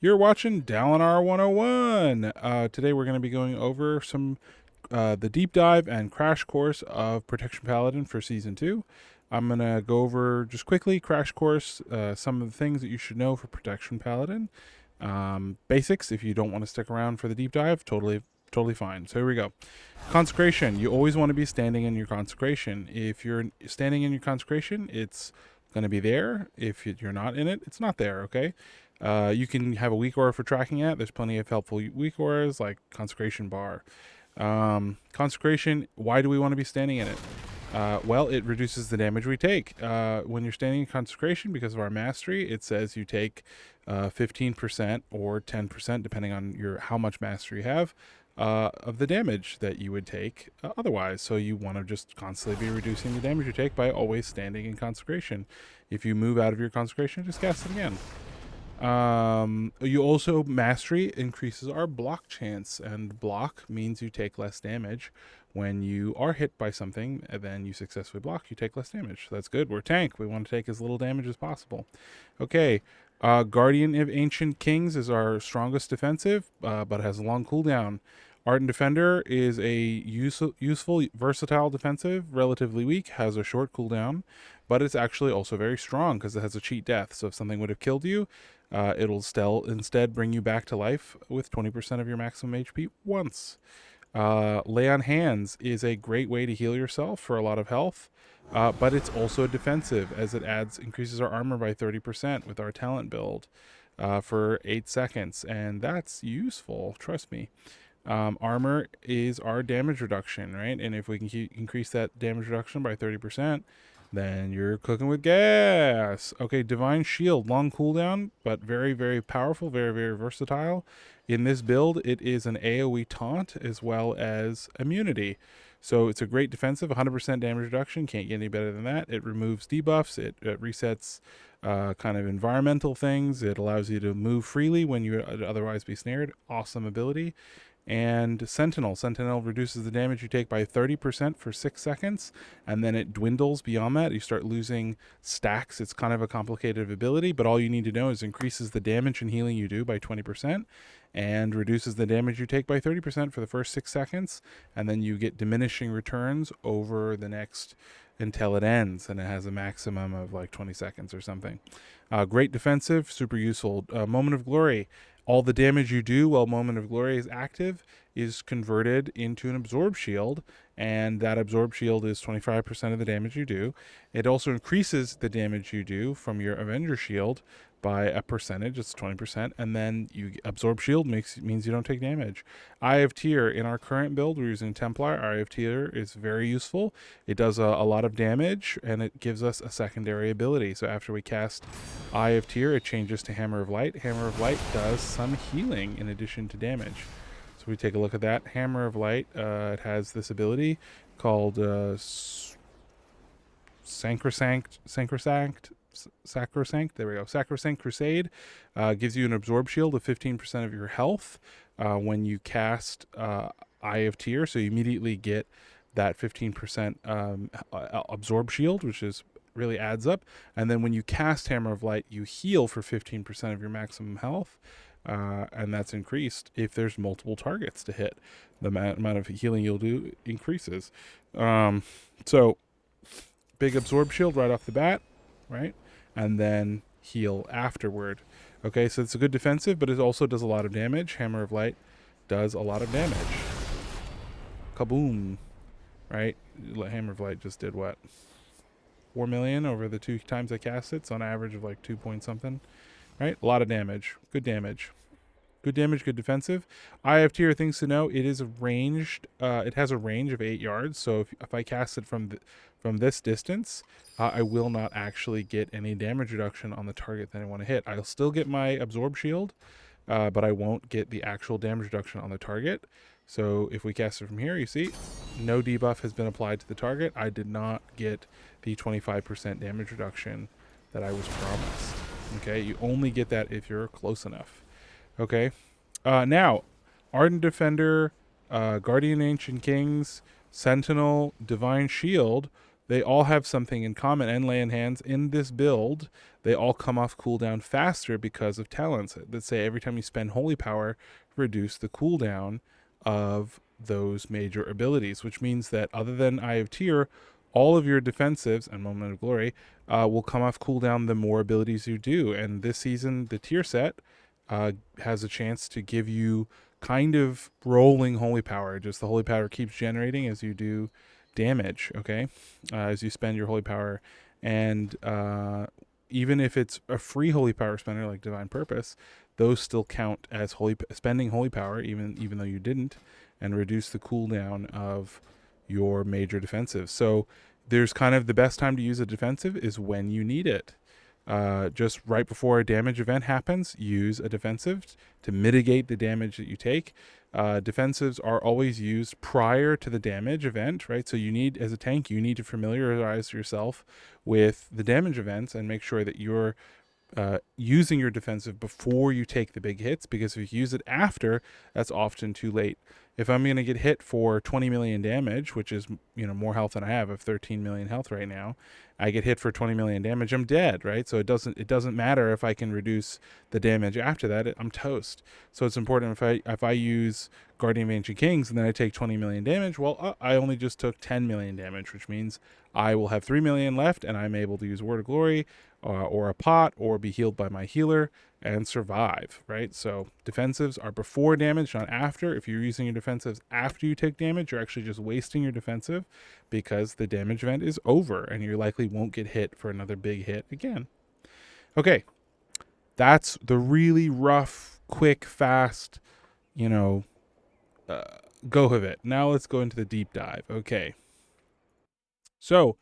You're watching Dalinar 101. Today we're going to be going over the deep dive and crash course of Protection Paladin for Season 2. I'm going to go over just quickly, crash course, some of the things that you should know for Protection Paladin. Basics, if you don't want to stick around for the deep dive, totally fine. So here we go. Consecration. You always want to be standing in your consecration. If you're standing in your consecration, it's going to be there. If you're not in it, it's not there, okay? You can have a weak aura for tracking it. There's plenty of helpful weak auras like Consecration Bar. Consecration, why do we want to be standing in it? Well, it reduces the damage we take. When you're standing in Consecration, because of our mastery, it says you take 15% or 10%, depending on how much mastery you have, of the damage that you would take otherwise. So you want to just constantly be reducing the damage you take by always standing in Consecration. If you move out of your Consecration, just cast it again. You also, mastery increases our block chance, and block means you take less damage. When you are hit by something and then you successfully block, you take less damage. So that's good. We're a tank. We want to take as little damage as possible. Okay. Guardian of Ancient Kings is our strongest defensive, but has a long cooldown. Ardent Defender is a useful, versatile defensive, relatively weak, has a short cooldown, but it's actually also very strong because it has a cheat death. So if something would have killed you, it'll still instead bring you back to life with 20% of your maximum HP once. Lay on Hands is a great way to heal yourself for a lot of health, but it's also defensive as it increases our armor by 30% with our talent build for 8 seconds, and that's useful, trust me. Armor is our damage reduction, right? And if we can increase that damage reduction by 30%, then you're cooking with gas. Okay, Divine Shield, long cooldown, but very, very powerful, very, very versatile. In this build, it is an AoE taunt as well as immunity. So it's a great defensive, 100% damage reduction. Can't get any better than that. It removes debuffs. It resets kind of environmental things. It allows you to move freely when you would otherwise be snared. Awesome ability. And Sentinel. Sentinel reduces the damage you take by 30% for 6 seconds, and then it dwindles beyond that. You start losing stacks. It's kind of a complicated ability, but all you need to know is increases the damage and healing you do by 20%, and reduces the damage you take by 30% for the first 6 seconds, and then you get diminishing returns over the next until it ends, and it has a maximum of like 20 seconds or something. Great defensive, super useful. Moment of Glory. All the damage you do while Moment of Glory is active is converted into an Absorb Shield, and that Absorb Shield is 25% of the damage you do. It also increases the damage you do from your Avenger Shield by a percentage, it's 20%, and then you Absorb Shield means you don't take damage. Eye of Tear, in our current build, we're using Templar. Eye of Tear is very useful. It does a lot of damage, and it gives us a secondary ability. So after we cast Eye of Tear, it changes to Hammer of Light. Hammer of Light does some healing in addition to damage. So we take a look at that. Hammer of Light, it has this ability called Sacrosanct. There we go. Sacrosanct Crusade gives you an Absorb Shield of 15% of your health when you cast Eye of Tear. So you immediately get that 15% Absorb Shield, which is really adds up. And then when you cast Hammer of Light, you heal for 15% of your maximum health. And that's increased if there's multiple targets to hit. The amount of healing you'll do increases. So big Absorb Shield right off the bat, right? And then heal afterward. Okay, so it's a good defensive, but it also does a lot of damage. Hammer of Light does a lot of damage. Kaboom, right? Hammer of Light just did what? 4 million over the 2 times I cast it, so on average of like 2 point something, right? A lot of damage. Good damage. Good damage, good defensive. Eye of Tear, things to know, it is ranged. It has a range of 8 yards, so if I cast it from this distance, I will not actually get any damage reduction on the target that I want to hit. I'll still get my Absorb Shield, but I won't get the actual damage reduction on the target. So if we cast it from here, you see, no debuff has been applied to the target. I did not get the 25% damage reduction that I was promised. Okay, you only get that if you're close enough. Okay, now, Ardent Defender, Guardian Ancient Kings, Sentinel, Divine Shield, they all have something in common, and lay in hands in this build, they all come off cooldown faster because of talents that say every time you spend holy power, reduce the cooldown of those major abilities, which means that other than Eye of Tyr, all of your defensives and Moment of Glory will come off cooldown the more abilities you do. And this season, the tier set has a chance to give you kind of rolling holy power. Just the holy power keeps generating as you do damage, okay? As you spend your holy power. And even if it's a free holy power spender like Divine Purpose, those still count as spending holy power, even though you didn't, and reduce the cooldown of your major defensive. So there's kind of the best time to use a defensive is when you need it. Just right before a damage event happens, use a defensive to mitigate the damage that you take. Defensives are always used prior to the damage event, right? So you need, as a tank, you need to familiarize yourself with the damage events and make sure that you're using your defensive before you take the big hits, because if you use it after, that's often too late. If I'm going to get hit for 20 million damage, which is, more health than I have 13 million health right now, I get hit for 20 million damage, I'm dead, right? So it doesn't matter if I can reduce the damage after that, I'm toast. So it's important if I use Guardian of Ancient Kings and then I take 20 million damage, well, I only just took 10 million damage, which means I will have 3 million left and I'm able to use Word of Glory or a pot or be healed by my healer and survive, right? So defensives are before damage, not after. If you're using your defensives after you take damage, you're actually just wasting your defensive because the damage event is over and you likely won't get hit for another big hit again. Okay, that's the really rough, quick, fast, go of it. Now let's go into the deep dive. Okay. So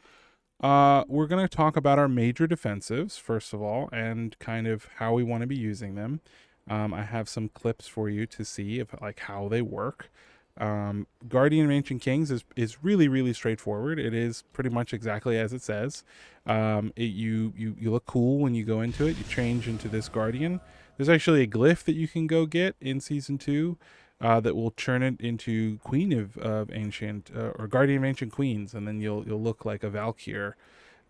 we're going to talk about our major defensives, first of all, and kind of how we want to be using them. I have some clips for you to see of how they work. Guardian of Ancient Kings is really, really straightforward. It is pretty much exactly as it says. You look cool when you go into it. You change into this Guardian. There's actually a glyph that you can go get in Season 2 that will turn it into Queen of Ancient or Guardian of Ancient Queens, and then you'll look like a Valkyr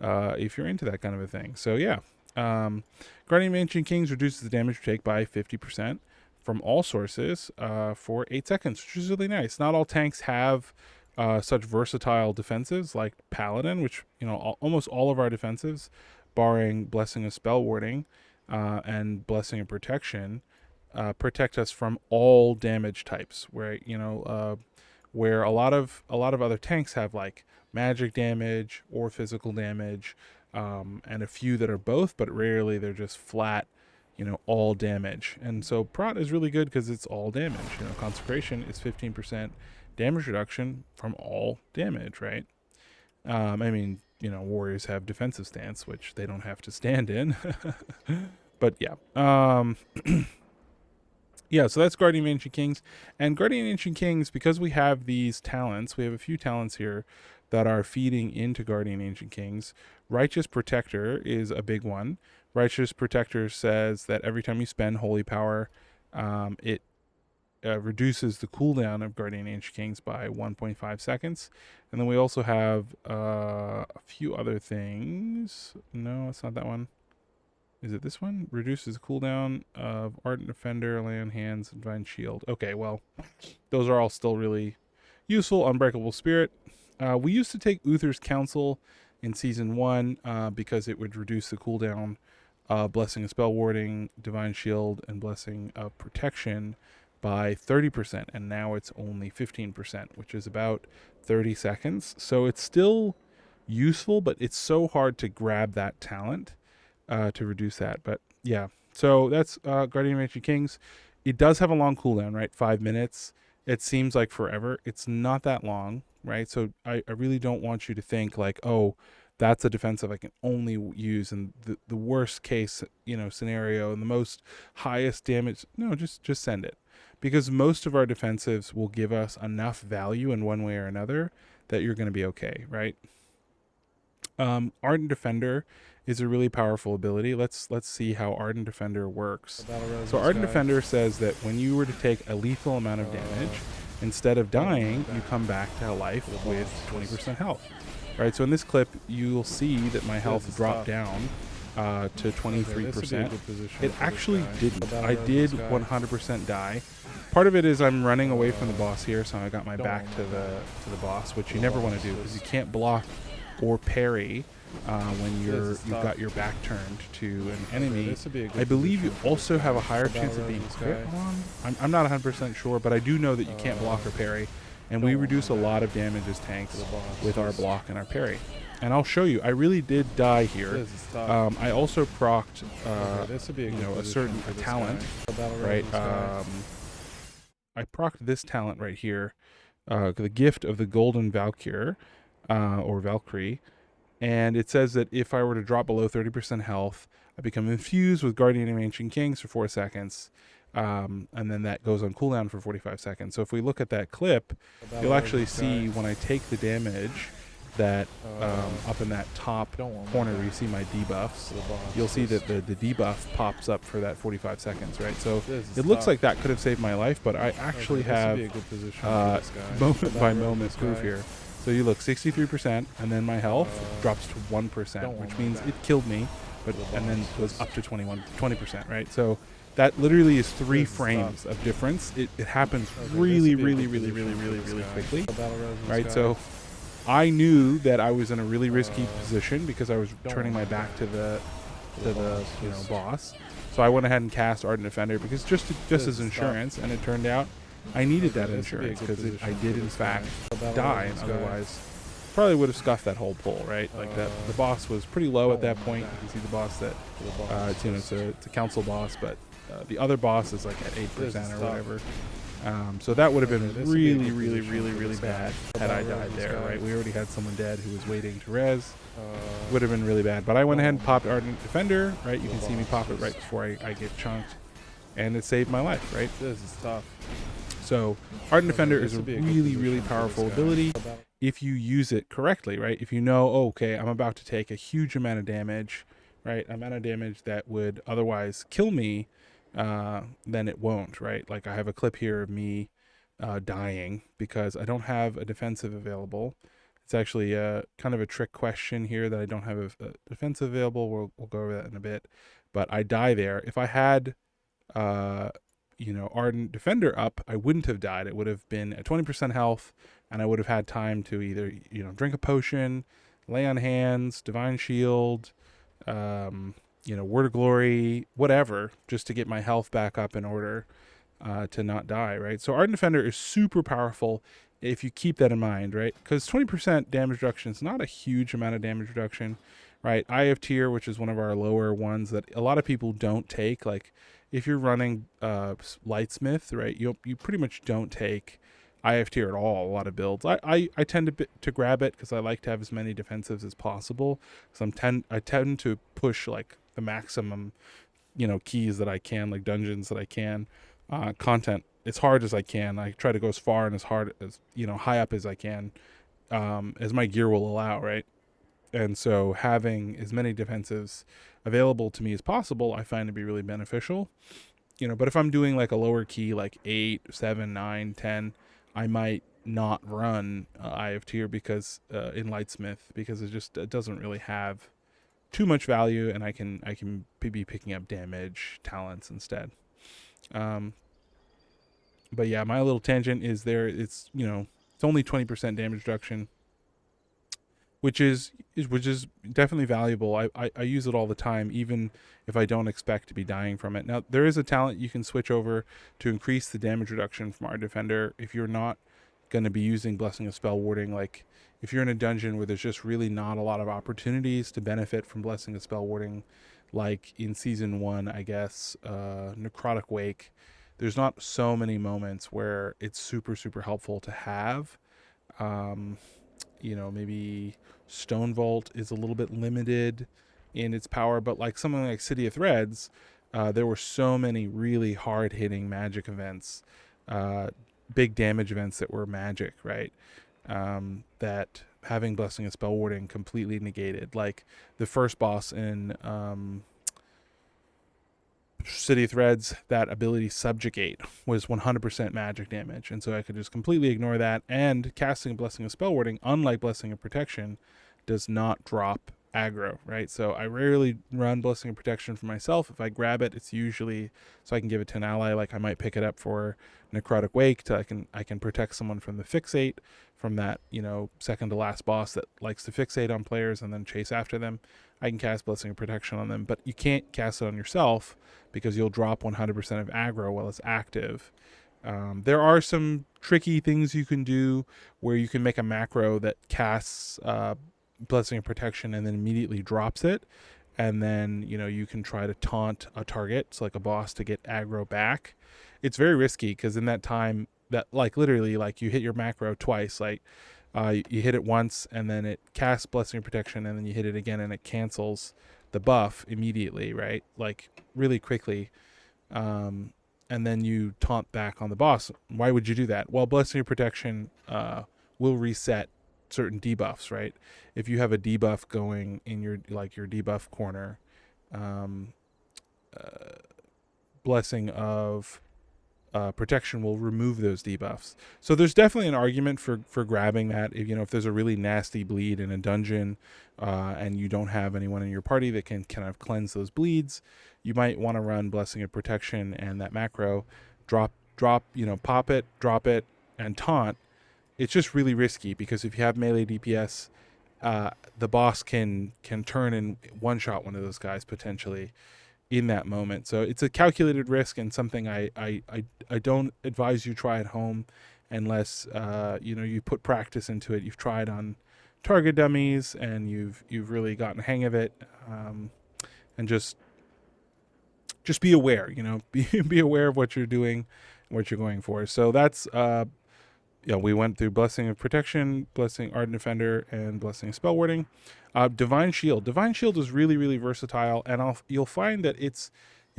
if you're into that kind of a thing. So yeah, Guardian of Ancient Kings reduces the damage you take by 50% from all sources for 8 seconds, which is really nice. Not all tanks have such versatile defensives like Paladin, which almost all of our defensives, barring Blessing of Spellwarding and Blessing of Protection, protect us from all damage types, where where a lot of other tanks have like magic damage or physical damage, and a few that are both, but rarely they're just flat, all damage. And so Prot is really good because it's all damage. Consecration is 15% damage reduction from all damage, right? Warriors have defensive stance, which they don't have to stand in. But yeah. Yeah, so that's Guardian of Ancient Kings. And Guardian of Ancient Kings, because we have these talents, we have a few talents here that are feeding into Guardian of Ancient Kings. Righteous Protector is a big one. Righteous Protector says that every time you spend Holy Power, it reduces the cooldown of Guardian of Ancient Kings by 1.5 seconds. And then we also have a few other things. No, it's not that one. Is it this one? Reduces the cooldown of Ardent Defender, Lay on Hands, and Divine Shield. Okay, well, those are all still really useful. Unbreakable Spirit. We used to take Uther's Counsel in Season 1 because it would reduce the cooldown Blessing of Spellwarding, Divine Shield, and Blessing of Protection by 30%, and now it's only 15%, which is about 30 seconds. So it's still useful, but it's so hard to grab that talent to reduce that. But yeah, so that's Guardian of Ancient Kings. It does have a long cooldown, right? 5 minutes. It seems like forever. It's not that long, right? So I really don't want you to think like, oh, that's a defensive I can only use in the worst case, scenario and the most highest damage. No, just send it, because most of our defensives will give us enough value in one way or another that you're going to be okay, right? Ardent Defender is a really powerful ability. Let's see how Ardent Defender works. So Ardent Defender says that when you were to take a lethal amount of damage, instead of dying, you come back to life with 20% health. right? So in this clip, you'll see that my health dropped down to 23%. It actually didn't. I did 100% die. Part of it is I'm running away from the boss here, so I got my back to the boss, which you never want to do because you can't block or parry when you've got your back turned to an enemy. I believe you also have a higher chance of being crit on. I'm not 100% sure, but I do know that you can't block or parry, and we reduce a lot of damage as tanks with our block and our parry. And I'll show you. I really did die here. I also procced, a certain talent, right? I procced this talent right here, the gift of the Golden Valkyr, or Valkyrie, and it says that if I were to drop below 30% health, I become infused with Guardian of Ancient Kings for 4 seconds, and then that goes on cooldown for 45 seconds. So if we look at that clip, you'll actually see when I take the damage that up in that top corner where you see my debuffs, you'll see that the debuff pops up for that 45 seconds, right? So it looks like that could have saved my life, but I actually have moment by moment proof here. So you look 63%, and then my health drops to 1%, which means it killed me, and then goes up to 20%, right? So that literally is 3 frames of difference. It happens really quickly, right? So I knew that I was in a really risky position because I was turning my back to the boss. So I went ahead and cast Ardent Defender because just as insurance, and it turned out I needed that insurance because I did in fact die, and otherwise probably would have scuffed that whole pull, right? Like that, the boss was pretty low at that point. You can see the boss that it's a council boss, but the other boss is like at 8% or whatever. So that would have been really bad had I died there, right? We already had someone dead who was waiting to res. Would have been really bad. But I went ahead and popped Ardent Defender, right? You can see me pop it right before I get chunked, and it saved my life, right? This is tough. So Ardent Defender is a really powerful ability if you use it correctly, right? If you know, oh, okay, I'm about to take a huge amount of damage, right? Amount of damage that would otherwise kill me, then it won't, right? Like I have a clip here of me dying because I don't have a defensive available. It's actually kind of a trick question here that I don't have a defensive available. We'll go over that in a bit. But I die there. If I had Ardent Defender up, I wouldn't have died. It would have been at 20% health, and I would have had time to either drink a potion, lay on hands, divine shield, word of glory, whatever, just to get my health back up in order to not die, right? So Ardent Defender is super powerful if you keep that in mind, right? Because 20% damage reduction is not a huge amount of damage reduction, right? IF tier, which is one of our lower ones that a lot of people don't take, like if you're running Lightsmith, right, you pretty much don't take IF tier at all. A lot of builds. I tend to grab it because I like to have as many defensives as possible. So I tend to push like the maximum, keys that I can, like dungeons that I can, content as hard as I can. I try to go as far and as hard as high up as I can, as my gear will allow, right? And so having as many defensives available to me as possible, I find to be really beneficial. But if I'm doing like a lower key, like 8, 7, 9, 10, I might not run IF tier because in Lightsmith, because it doesn't really have too much value, and I can be picking up damage talents instead. But yeah, my little tangent is there. It's it's only 20% damage reduction, which is definitely valuable. I use it all the time, even if I don't expect to be dying from it. Now, there is a talent you can switch over to increase the damage reduction from our defender if you're not going to be using Blessing of Spellwarding. Like, if you're in a dungeon where there's just really not a lot of opportunities to benefit from Blessing of Spellwarding, like in Season 1, I guess, Necrotic Wake, there's not so many moments where it's super helpful to have. Maybe Stone Vault is a little bit limited in its power, but like something like City of Threads, there were so many really hard-hitting magic events, big damage events that were magic, right? That having Blessing of Spellwarding completely negated. Like the first boss in City Threads, that ability Subjugate was 100% magic damage, and so I could just completely ignore that. And casting Blessing of Spellwarding, unlike Blessing of Protection, does not drop aggro, right? So I rarely run Blessing of Protection for myself. If I grab it, it's usually so I can give it to an ally. Like I might pick it up for Necrotic Wake, I can protect someone from the fixate, from that, you know, second to last boss that likes to fixate on players and then chase after them. I can cast Blessing of Protection on them, but you can't cast it on yourself because you'll drop 100% of aggro while it's active. There are some tricky things you can do where you can make a macro that casts Blessing of Protection and then immediately drops it, and then, you know, you can try to taunt a target, so like a boss, to get aggro back. It's very risky because in that time, that like literally like you hit your macro twice, like you hit it once and then it casts Blessing of Protection, and then you hit it again and it cancels the buff immediately, right? Like really quickly. And then you taunt back on the boss. Why would you do that? Well, Blessing of Protection will reset certain debuffs, right? If you have a debuff going in your debuff corner, Blessing of Protection will remove those debuffs. So there's definitely an argument for grabbing that. If, you know, if there's a really nasty bleed in a dungeon and you don't have anyone in your party that can kind of cleanse those bleeds, you might want to run Blessing of Protection and that macro, drop, you know, pop it, drop it, and taunt. It's just really risky because if you have melee DPS, the boss can turn and one-shot one of those guys potentially in that moment. So it's a calculated risk and something I don't advise you try at home unless you know, you put practice into it. You've tried on target dummies and you've really gotten the hang of it, and just be aware, you know, be aware of what you're doing, what you're going for. So that's yeah, we went through Blessing of Protection, Blessing Ardent Defender, and Blessing of Spellwarding. Divine Shield. Divine Shield is really, really versatile, and you'll find that it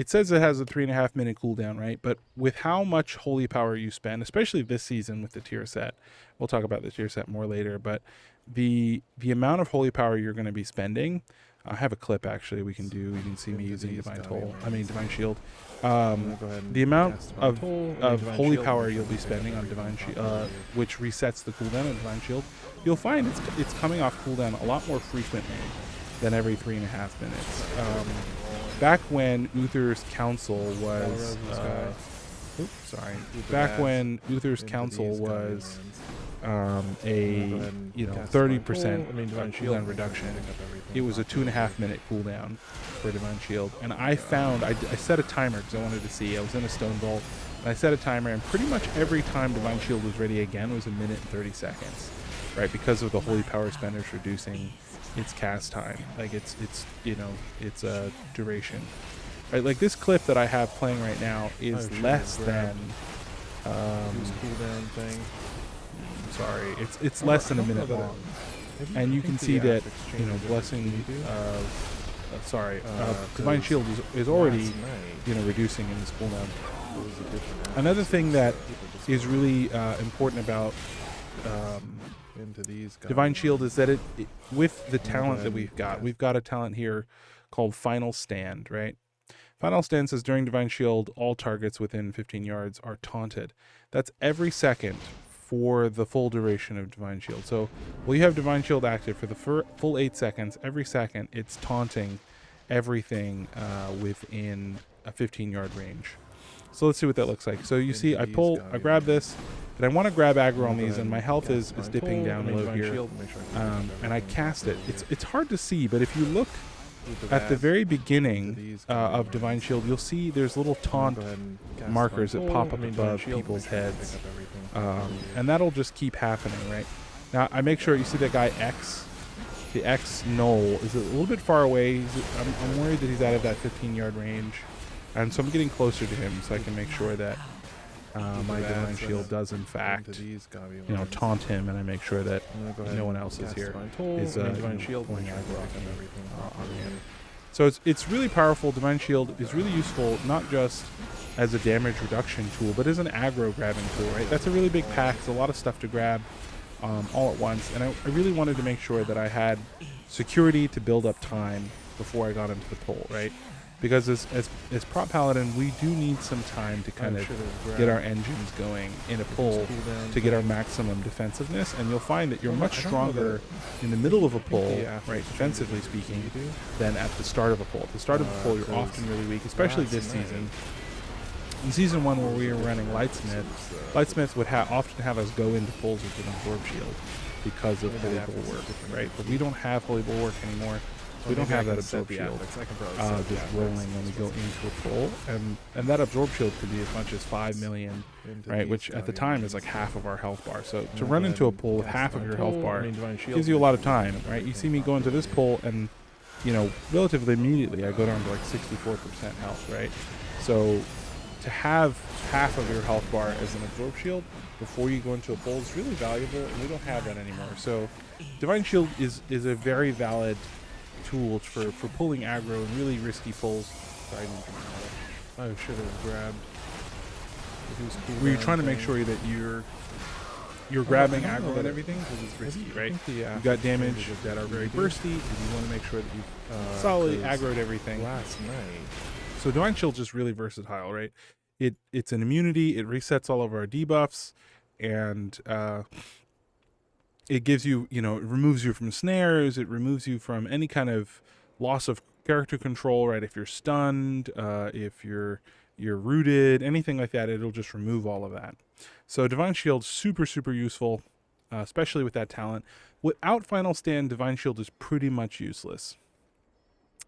says it has a 3.5 minute cooldown, right? But with how much holy power you spend, especially this season with the tier set, we'll talk about the tier set more later, but the amount of holy power you're going to be spending, I have a clip actually we can do. You can see me using Divine Shield. The amount of holy power you'll be spending on Divine Shield, which resets the cooldown of Divine Shield, you'll find it's coming off cooldown a lot more frequently than every 3.5 minutes. Back when Uther's Council was, back when Uther's Council was a 30% cooldown reduction, it was a 2.5 minute cooldown for Divine Shield, and I found I set a timer because I wanted to see. I was in a stone vault and I set a timer, and pretty much every time Divine Shield was ready again was 1 minute and 30 seconds, right? Because of the holy power spenders reducing its cast time, like it's you know, it's a duration, right? Like this clip that I have playing right now is less than cooldown thing. Sorry, it's less than 1 minute long, and you can see that, you know, Blessing Divine Shield is already, you know, reducing in this cooldown. Another thing that is really important about Divine Shield is that it with the talent that we've got a talent here called Final Stand, right? Final Stand says during Divine Shield, all targets within 15 yards are taunted. That's every second for the full duration of Divine Shield. So while you have Divine Shield active for the full 8 seconds, every second it's taunting everything within a 15-yard range. So let's see what that looks like. So you see I grab this, and I want to grab aggro on these, and my health is dipping down low here, and I cast it. It's hard to see, but if you look at the very beginning of Divine Shield, you'll see there's little taunt markers that pop up above people's heads, and that'll just keep happening, right? Now I make sure you see that guy X, the X Null is a little bit far away. I'm worried that he's out of that 15-yard range, and so I'm getting closer to him so I can make sure that my Divine Shield does in fact, you know, taunt him, and I make sure that no one else is here is Divine Shield pulling aggro on him. So it's really powerful. Divine Shield is really useful not just as a damage reduction tool, but as an aggro grabbing tool, right? That's a really big pack. It's a lot of stuff to grab all at once, and I really wanted to make sure that I had security to build up time before I got into the pull, right? because as prop paladin, we do need some time to kind of get our engines going in a pull to get our maximum defensiveness, and you'll find that you're much stronger in the middle of a pull, right, defensively speaking, than at the start of a pull. At the start of a pull, you're often really weak, especially this season. In Season 1, where we were running Lightsmith would often have us go into pulls with an Absorb Shield because of Holy Bulwark, right? But we don't have Holy Bulwark anymore. So we don't have that Absorb Shield just rolling when we go into a pull. And that Absorb Shield could be as much as 5 million, right? Which at the time is like half of our health bar. So to run into a pull with half of your health bar gives you a lot of time, right? You see me go into this pull and, you know, relatively immediately I go down to like 64% health, right? So to have half of your health bar as an Absorb Shield before you go into a pull is really valuable, and we don't have that anymore. So Divine Shield is a very valid tool for pulling aggro and really risky pulls. Sorry, I should have grabbed. Were you trying to make sure that you're grabbing aggro and everything because it's risky, right? You've got damage that are very bursty, and you want to make sure that you've solidly aggroed everything. So Divine Shield's just really versatile, right? It's an immunity, it resets all of our debuffs, and it gives you, you know, it removes you from snares, it removes you from any kind of loss of character control, right? If you're stunned, if you're rooted, anything like that, it'll just remove all of that. So Divine Shield, super, super useful, especially with that talent. Without Final Stand, Divine Shield is pretty much useless.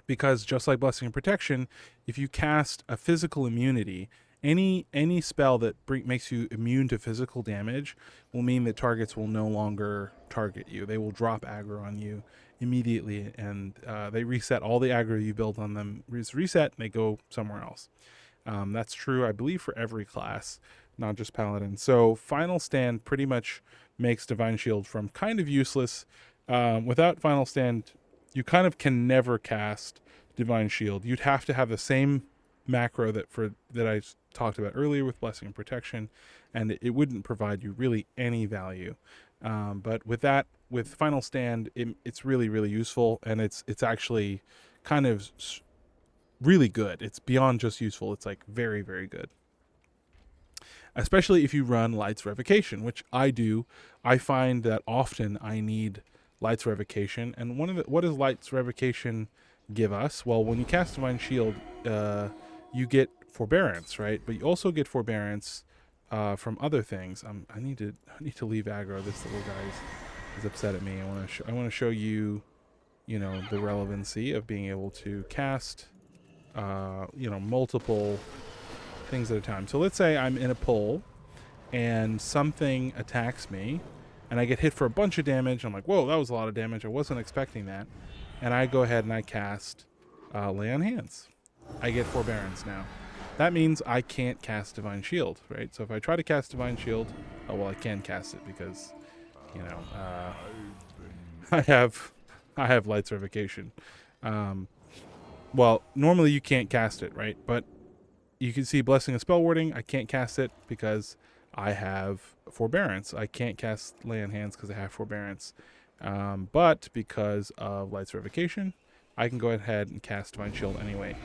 Because just like Blessing and Protection, if you cast a physical immunity, any spell that makes you immune to physical damage will mean that targets will no longer target you. They will drop aggro on you immediately, and they reset all the aggro you build on them. Reset, and they go somewhere else. That's true, I believe, for every class, not just Paladin. So Final Stand pretty much makes Divine Shield from kind of useless. Without Final Stand, you kind of can never cast Divine Shield. You'd have to have the same macro that I talked about earlier with Blessing and Protection, and it wouldn't provide you really any value. But with Final Stand, it's really, really useful, and it's actually kind of really good. It's beyond just useful. It's like very, very good. Especially if you run Light's Revocation, which I do. I find that often I need Light's Revocation, and what does Light's Revocation give us? Well, when you cast Divine Shield, you get Forbearance, right? But you also get Forbearance from other things. I need to leave aggro. This little guy is upset at me. I want to show you, you know, the relevancy of being able to cast, you know, multiple things at a time. So let's say I'm in a pull, and something attacks me. And I get hit for a bunch of damage. I'm like, whoa, that was a lot of damage. I wasn't expecting that. And I go ahead and I cast Lay on Hands. I get Forbearance now. That means I can't cast Divine Shield, right? So if I try to cast Divine Shield, oh, well, I can cast it because, you know, I have Light's Revocation. Well, normally you can't cast it, right? But you can see Blessing and Spellwarding. I can't cast it because I have Forbearance. I can't cast Lay on Hands because I have Forbearance. But because of Light's Revocation, I can go ahead and cast Divine Shield anyway.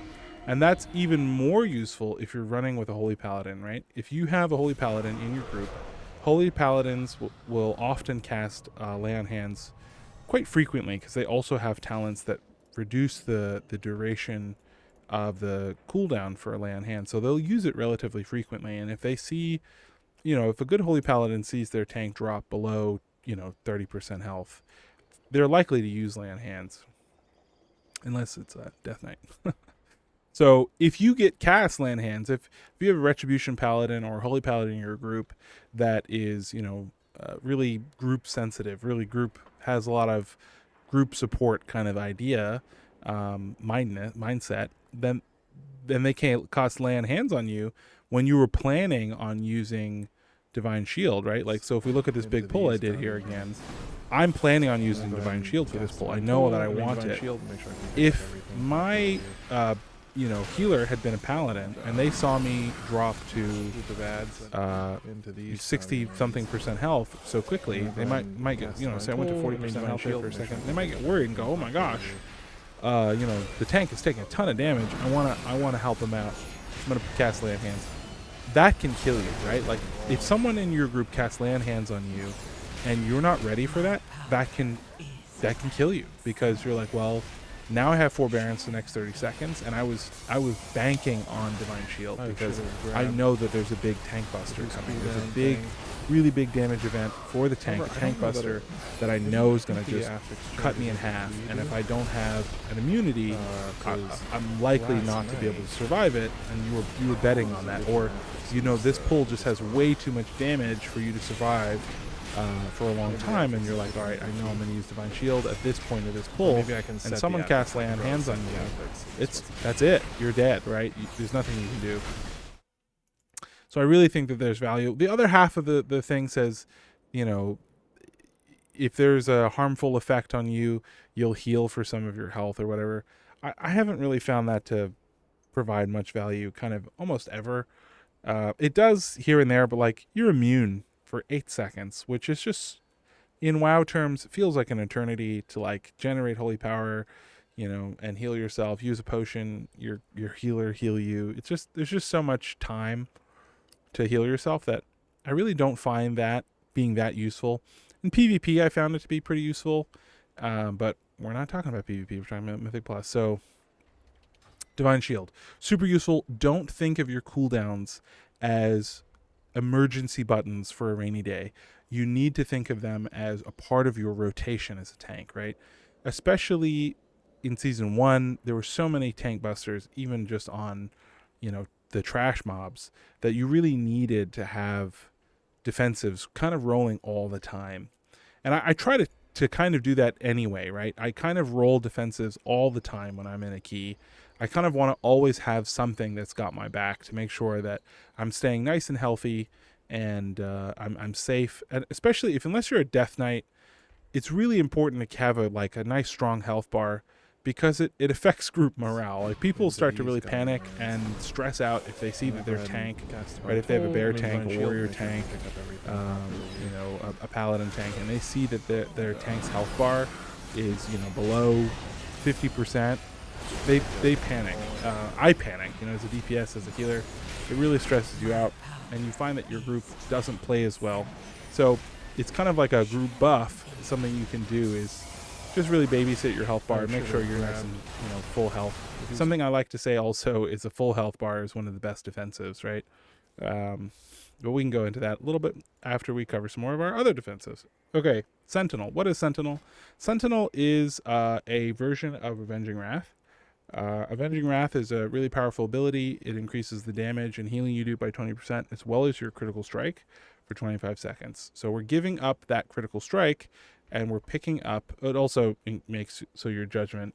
And that's even more useful if you're running with a Holy Paladin, right? If you have a Holy Paladin in your group, Holy Paladins will often cast Lay on Hands quite frequently because they also have talents that reduce the duration of the cooldown for a Lay on Hands. So they'll use it relatively frequently. And if they see, you know, if a good Holy Paladin sees their tank drop below, you know, 30% health, they're likely to use Lay on Hands. Unless it's a Death Knight. So if you get cast Lay on Hands, if you have a Retribution Paladin or a Holy Paladin in your group that is, you know, really group sensitive, really has a lot of group support kind of idea, mindset, then they can't cast Lay on Hands on you when you were planning on using Divine Shield, right? Like, so if we look at this big pull I did here again, I'm planning on using Divine Shield for this pull. I know that I want it. If my you know, healer had been a Paladin and they saw me drop to 60-something% health so quickly, they might get, you know, say I went to 40% health for a second, they might get worried and go, oh my gosh, you know, the tank is taking a ton of damage. I wanna help him out. I'm gonna cast Land Hands. That can kill you, right? Like if someone in your group casts Land Hands on you, and you're not ready for that, that can kill you, because you're like, well, now I have forbearance the next 30 seconds, and I was banking on Divine Shield because I know that there's a big tank buster coming. There's a big, really big damage event for the tank, a tank buster that I know is going to just cut me in half. And if I don't have an immunity, I'm likely not to be able to survive it. And you were betting on that, or you know this pull just has way too much damage for you to survive for a long time, and you're like, all right, I know I'm going to use Divine Shield at this point of this pull, and someone casts Land Hands on you, that's it. You're dead, right? There's nothing you can do. So I really think that there's value. The other half of the thing says, you know, if there's a harmful effect on you, you'll heal for some of your health or whatever. I haven't really found that to provide much value, kind of almost ever. It does here and there, but like you're immune for 8 seconds, which is just, in WoW terms, it feels like an eternity to like generate holy power, you know, and heal yourself. Use a potion, your healer heal you. It's just, there's just so much time to heal yourself that I really don't find that being that useful. In PvP, I found it to be pretty useful, but we're not talking about PvP. We're talking about Mythic Plus. So Divine Shield, super useful. Don't think of your cooldowns as emergency buttons for a rainy day. You need to think of them as a part of your rotation as a tank, right? Especially in season 1, there were so many tank busters, even just on, you know, the trash mobs, that you really needed to have defensives kind of rolling all the time. And I try to kind of do that anyway, right? I kind of roll defensives all the time when I'm in a key. I kind of want to always have something that's got my back to make sure that I'm staying nice and healthy, and I'm safe. And especially unless you're a Death Knight, it's really important to have a nice strong health bar, because it affects group morale. Like people start to really panic and stress out if they see that their tank, right? If they have a bear tank, a warrior tank, you know, a paladin tank, and they see that their tank's health bar is, you know, below 50%. They panic. I panic, you know, as a DPS, as a healer. It really stresses you out, and you find that your group doesn't play as well. So it's kind of like a group buff. Something you can do is just really babysit your health bar, make sure you're nice and, you know, full health. Something I like to say also is a full health bar is one of the best defensives, right? But we can go into that a little bit after we cover some more of our other defensives. Okay, Sentinel. What is Sentinel? Sentinel is a version of Avenging Wrath. Avenging Wrath is a really powerful ability. It increases the damage and healing you do by 20%, as well as your critical strike for 25 seconds. So we're giving up that critical strike, and we're picking up, it also makes so your judgment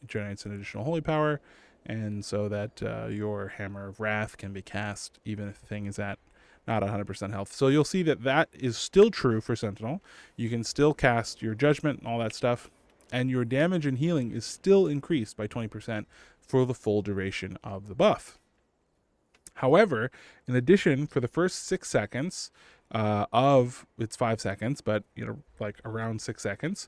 generates an additional holy power, and so that your Hammer of Wrath can be cast even if the thing is at not 100% health. So you'll see that that is still true for Sentinel. You can still cast your judgment and all that stuff, and your damage and healing is still increased by 20% for the full duration of the buff. However, in addition, for the first 6 seconds it's 5 seconds, but you know, like around 6 seconds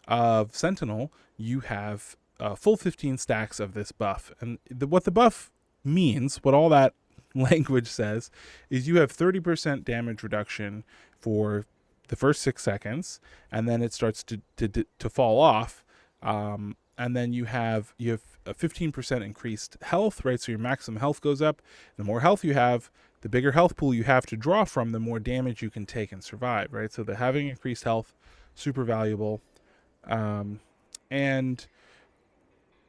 of Sentinel, you have full 15 stacks of this buff. And what the buff means, what all that language says, is you have 30% damage reduction for the first 6 seconds, and then it starts to fall off, and then you have a 15% increased health, right? So your maximum health goes up. The more health you have, the bigger health pool you have to draw from, the more damage you can take and survive, right? So the having increased health, super valuable, and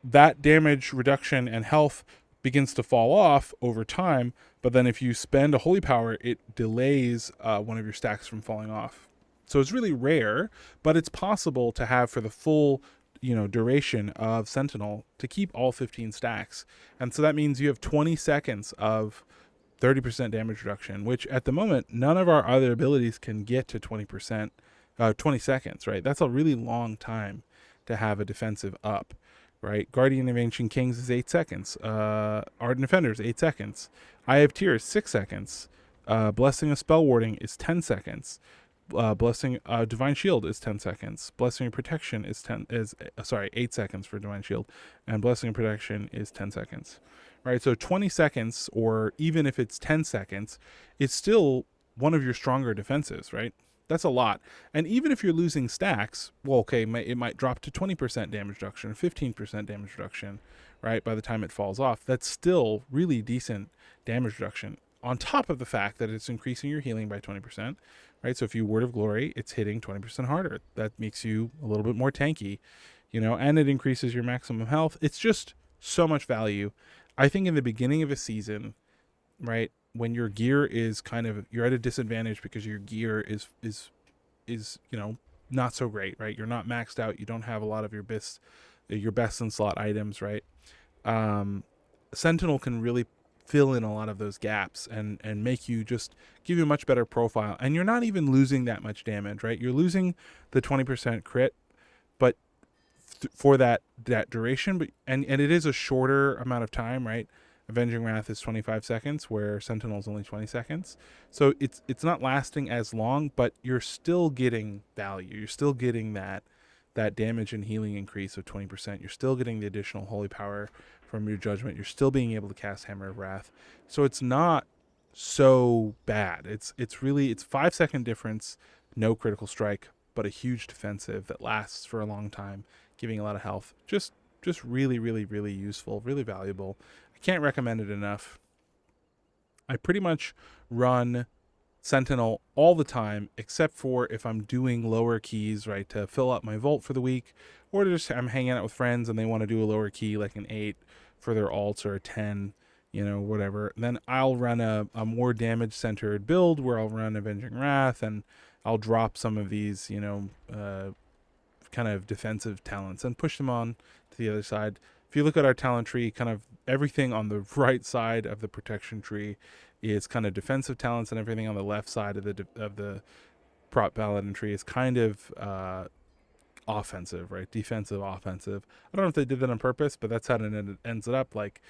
that damage reduction and health begins to fall off over time. But then if you spend a holy power, it delays one of your stacks from falling off. So it's really rare, but it's possible to have for the full, you know, duration of Sentinel to keep all 15 stacks. And so that means you have 20 seconds of 30% damage reduction, which at the moment, none of our other abilities can get to 20%, 20 seconds, right? That's a really long time to have a defensive up, right? Guardian of Ancient Kings is 8 seconds. Ardent Defender is 8 seconds. Eye of Tears, 6 seconds. Blessing of Spellwarding is 10 seconds. Divine Shield is 10 seconds. Blessing of Protection is 8 seconds for Divine Shield, and Blessing of Protection is 10 seconds. Right, so 20 seconds, or even if it's 10 seconds, it's still one of your stronger defenses, right? That's a lot. And even if you're losing stacks, well, okay, it might drop to 20% damage reduction, 15% damage reduction, right? By the time it falls off, that's still really decent damage reduction. On top of the fact that it's increasing your healing by 20%, right? So if you Word of Glory, it's hitting 20% harder. That makes you a little bit more tanky, and it increases your maximum health. It's just so much value. I think in the beginning of a season, right, when your gear is you're at a disadvantage because your gear is not so great, right? You're not maxed out. You don't have a lot of your best in slot items, right? Sentinel can really fill in a lot of those gaps and make you just give you a much better profile. And you're not even losing that much damage, right? You're losing the 20% crit, but for that duration, but and it is a shorter amount of time, right? Avenging Wrath is 25 seconds, where Sentinel is only 20 seconds. So it's not lasting as long, but you're still getting value. You're still getting that damage and healing increase of 20%. You're still getting the additional holy power from your judgment. You're still being able to cast Hammer of Wrath. So it's not so bad. It's 5-second difference, no critical strike, but a huge defensive that lasts for a long time, giving a lot of health. Just really, really, really useful, really valuable. I can't recommend it enough. I pretty much run Sentinel all the time, except for if I'm doing lower keys, right, to fill up my vault for the week, or just I'm hanging out with friends and they want to do a lower key like an 8 for their alts, or a 10, whatever. Then I'll run a more damage centered build where I'll run Avenging Wrath, and I'll drop some of these, kind of defensive talents and push them on to the other side. If you look at our talent tree, kind of everything on the right side of the protection tree is kind of defensive talents, and everything on the left side of the prop Paladin tree is kind of offensive, right? Defensive, offensive. I don't know if they did that on purpose, but that's how it ends up. Like,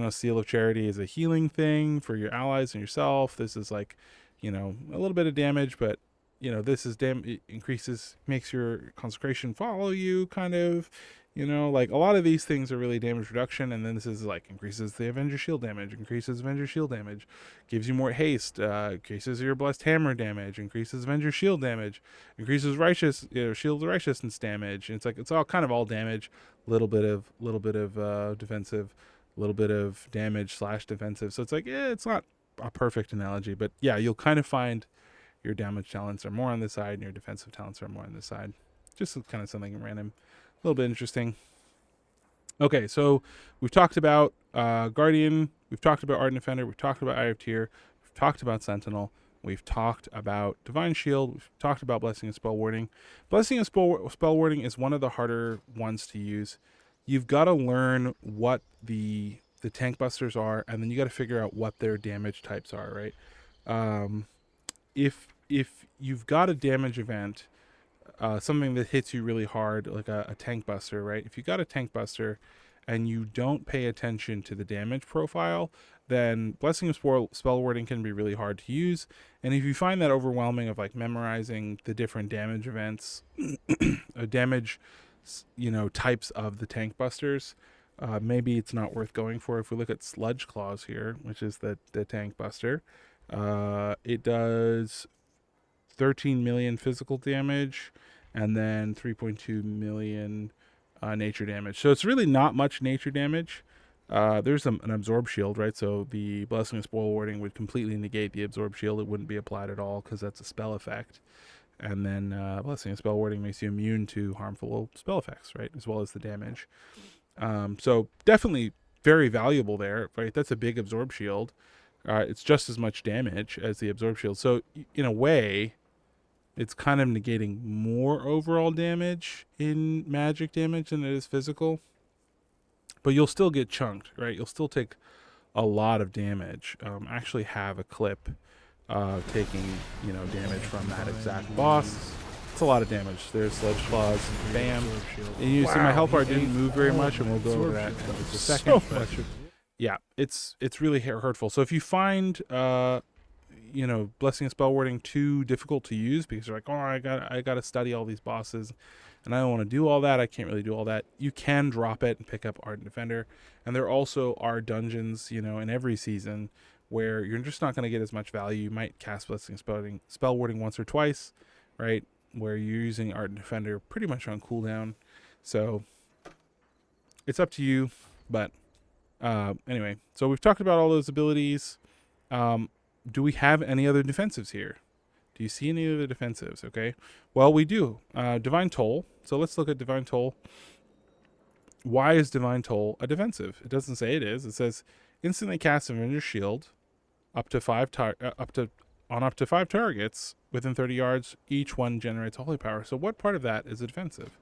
Seal of Charity is a healing thing for your allies and yourself. This is like, a little bit of damage, but this is it increases, makes your consecration follow you, kind of, like a lot of these things are really damage reduction. And then this is like increases the Avenger Shield damage, gives you more haste, increases your Blessed Hammer damage, increases Avenger Shield damage, increases Shield of Righteousness damage. And it's like, it's all kind of all damage, little bit of defensive, little bit of damage / defensive. So it's like, it's not a perfect analogy, but yeah, you'll kind of find your damage talents are more on this side and your defensive talents are more on this side. Just kind of something random, a little bit interesting. Okay, so we've talked about Guardian, we've talked about Ardent Defender, we've talked about Eye of Tyr, we've talked about Sentinel, we've talked about Divine Shield, we've talked about Blessing and Spellwarding. Blessing and Spellwarding is one of the harder ones to use. You've got to learn what the tank busters are, and then you got to figure out what their damage types are, right? If you've got a damage event, something that hits you really hard, like a tank buster, right? If you got a tank buster and you don't pay attention to the damage profile, then Blessing of Spellwarding can be really hard to use. And if you find that overwhelming of like memorizing the different damage events, damage, types of the tank busters, maybe it's not worth going for. If we look at Sludge Claws here, which is the tank buster, it does 13 million physical damage and then 3.2 million nature damage. So it's really not much nature damage. There's an absorb shield, right? So the Blessing of Spellwarding would completely negate the absorb shield. It wouldn't be applied at all because that's a spell effect. And then Blessing of Spellwarding makes you immune to harmful spell effects, right? As well as the damage. So definitely very valuable there, right? That's a big absorb shield. It's just as much damage as the absorb shield. So in a way, it's kind of negating more overall damage in magic damage than it is physical. But you'll still get chunked, right? You'll still take a lot of damage. I actually have a clip taking, damage from that exact boss. It's a lot of damage. There's Sludge Claws, bam. And you see my health bar didn't move very much, and we'll go over that in just a second. Yeah, it's really hurtful. So if you find you know, Blessing of Spellwarding too difficult to use because you're like, oh, I got to study all these bosses, and I don't want to do all that. I can't really do all that. You can drop it and pick up Ardent Defender, and there also are dungeons, you know, in every season where you're just not going to get as much value. You might cast Blessing of Spellwarding once or twice, right? Where you're using Ardent Defender pretty much on cooldown. So it's up to you. But anyway, so we've talked about all those abilities. Do we have any other defensives here? Do you see any other defensives? Okay. Well, we do. Divine Toll. So let's look at Divine Toll. Why is Divine Toll a defensive? It doesn't say it is. It says instantly cast Avenger's Shield up to 5 targets within 30 yards. Each one generates holy power. So what part of that is a defensive?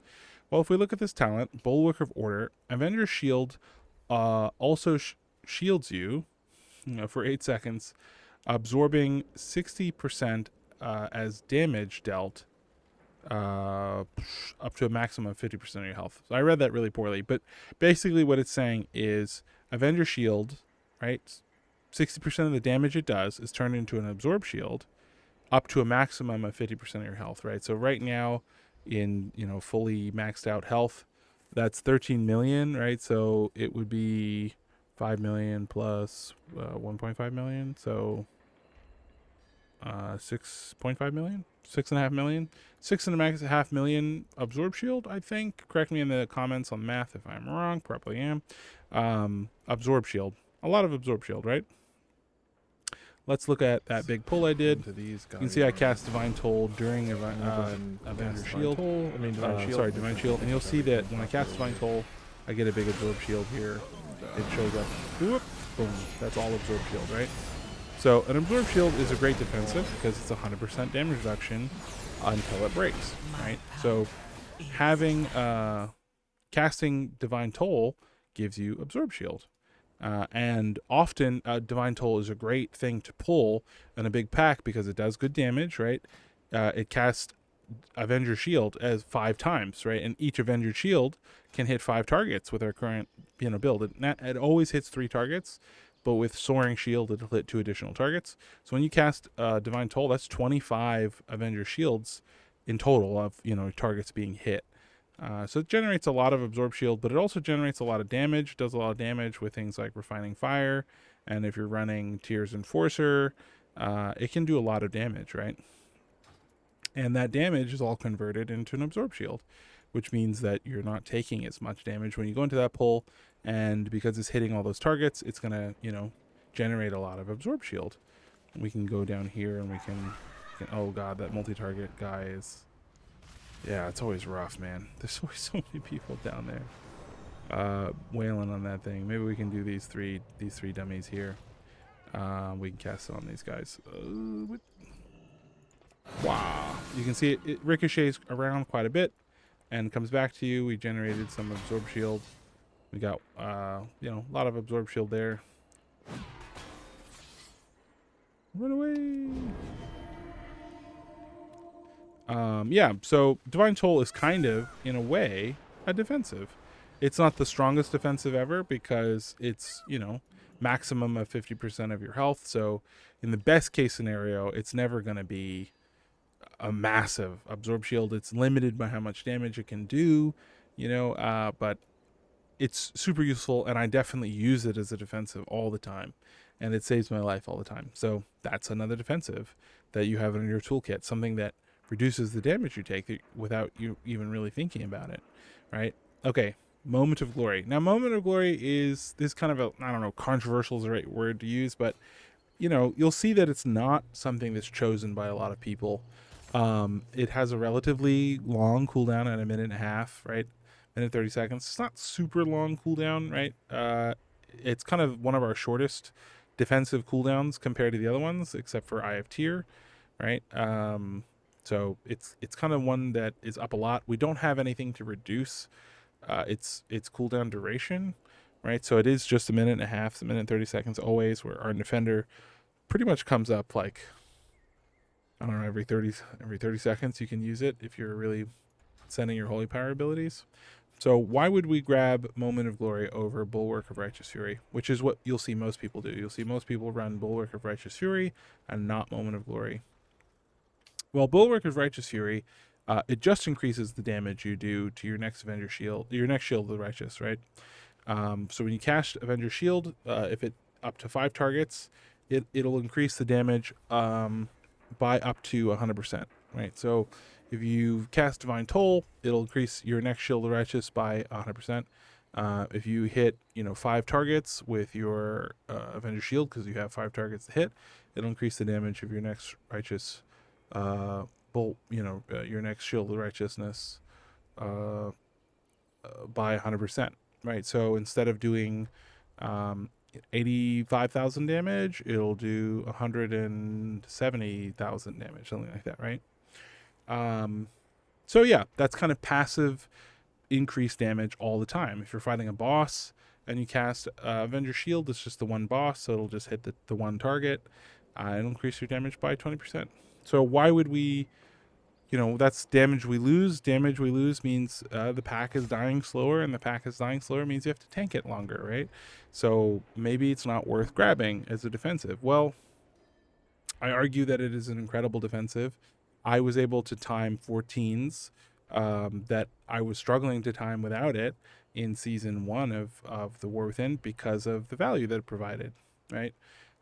Well, if we look at this talent, Bulwark of Order, Avenger's Shield also shields you, for 8 seconds, absorbing 60% as damage dealt up to a maximum of 50% of your health. So I read that really poorly, but basically what it's saying is Avenger Shield, right? 60% of the damage it does is turned into an absorb shield up to a maximum of 50% of your health, right? So right now in, you know, fully maxed out health, that's 13 million, right? So it would be 5 million plus 1.5 million. So 6.5 million, 6.5 million, 6.5 million absorb shield, I think. Correct me in the comments on math if I'm wrong. Probably am. Absorb shield, a lot of absorb shield, right? Let's look at that big pull I did. You can see I cast Divine Toll during Avenger Shield. Divine Shield. And you'll see that when I cast Divine Toll, I get a big absorb shield here. It shows up. Whoop, boom. That's all absorb shield, right? So an absorb shield is a great defensive because it's 100% damage reduction until it breaks, right? So having casting Divine Toll gives you absorb shield. And often Divine Toll is a great thing to pull in a big pack because it does good damage, right? It casts Avenger Shield as 5 times, right? And each Avenger Shield can hit 5 targets with our current, you know, build. It always hits 3 targets, but with Soaring Shield, it'll hit 2 additional targets. So when you cast Divine Toll, that's 25 Avenger Shields in total of, you know, targets being hit. So it generates a lot of absorb shield, but it also generates a lot of damage. Does a lot of damage with things like Refining Fire, and if you're running Tears Enforcer, it can do a lot of damage, right? And that damage is all converted into an absorb shield, which means that you're not taking as much damage when you go into that pull, and because it's hitting all those targets, it's gonna, you know, generate a lot of absorb shield. We can go down here and we can oh god, that multi-target guy is. Yeah, it's always rough, man. There's always so many people down there wailing on that thing. Maybe we can do these three dummies here. We can cast it on these guys. Wow. You can see it ricochets around quite a bit and comes back to you. We generated some absorb shield. We got, you know, a lot of absorb shield there. Run away. Yeah, so Divine Toll is kind of, in a way, a defensive. It's not the strongest defensive ever because it's, you know, maximum of 50% of your health. So in the best case scenario, it's never going to be a massive absorb shield. It's limited by how much damage it can do, you know, but it's super useful, and I definitely use it as a defensive all the time, and it saves my life all the time. So that's another defensive that you have in your toolkit, something that reduces the damage you take without you even really thinking about it, right? Okay, Moment of Glory. Now, Moment of Glory is this kind of a, I don't know, controversial is the right word to use, but, you know, you'll see that it's not something that's chosen by a lot of people. It has a relatively long cooldown at 1.5 minutes, right? 1:30 seconds. It's not super long cooldown, right? It's kind of one of our shortest defensive cooldowns compared to the other ones, except for Eye of Tyr, right? So it's kind of one that is up a lot. We don't have anything to reduce its cooldown duration, right? So it is just 1.5 minutes, 1:30 seconds always, where Ardent Defender pretty much comes up like, I don't know, every 30 seconds you can use it if you're really sending your holy power abilities. So why would we grab Moment of Glory over Bulwark of Righteous Fury, which is what you'll see most people do. You'll see most people run Bulwark of Righteous Fury and not Moment of Glory. Well, Bulwark of Righteous Fury, it just increases the damage you do to your next Avenger Shield, your next Shield of the Righteous, right? So when you cast Avenger Shield, if it up to 5 targets, it'll increase the damage by up to 100%, right? So if you cast Divine Toll, it'll increase your next Shield of the Righteous by 100%. If you hit 5 targets with your Avenger Shield, because you have 5 targets to hit, it'll increase the damage of your next Righteous bolt, your next Shield of Righteousness by 100%, right? So instead of doing 85,000 damage, it'll do 170,000 damage, something like that, right? So yeah, that's kind of passive increased damage all the time. If you're fighting a boss and you cast Avenger Shield, it's just the one boss, so it'll just hit the one target. It'll increase your damage by 20%. So why would we, that's damage we lose. Damage we lose means the pack is dying slower, and the pack is dying slower means you have to tank it longer, right? So maybe it's not worth grabbing as a defensive. Well, I argue that it is an incredible defensive. I was able to time 14s that I was struggling to time without it in season 1 of the War Within because of the value that it provided, right?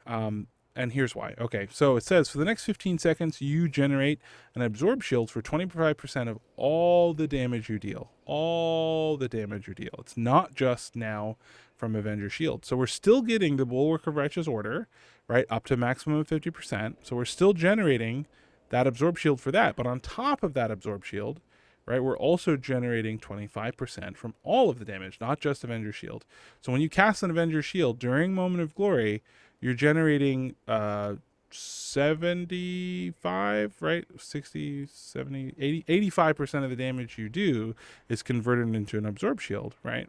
And here's why. Okay, so it says for the next 15 seconds, you generate an absorb shield for 25% of all the damage you deal. All the damage you deal. It's not just now from Avenger Shield. So we're still getting the Bulwark of Righteous Order, right, up to maximum of 50%. So we're still generating that absorb shield for that. But on top of that absorb shield, right, we're also generating 25% from all of the damage, not just Avenger Shield. So when you cast an Avenger Shield during Moment of Glory, you're generating 75, right? 60, 70, 80, 85% of the damage you do is converted into an absorb shield, right?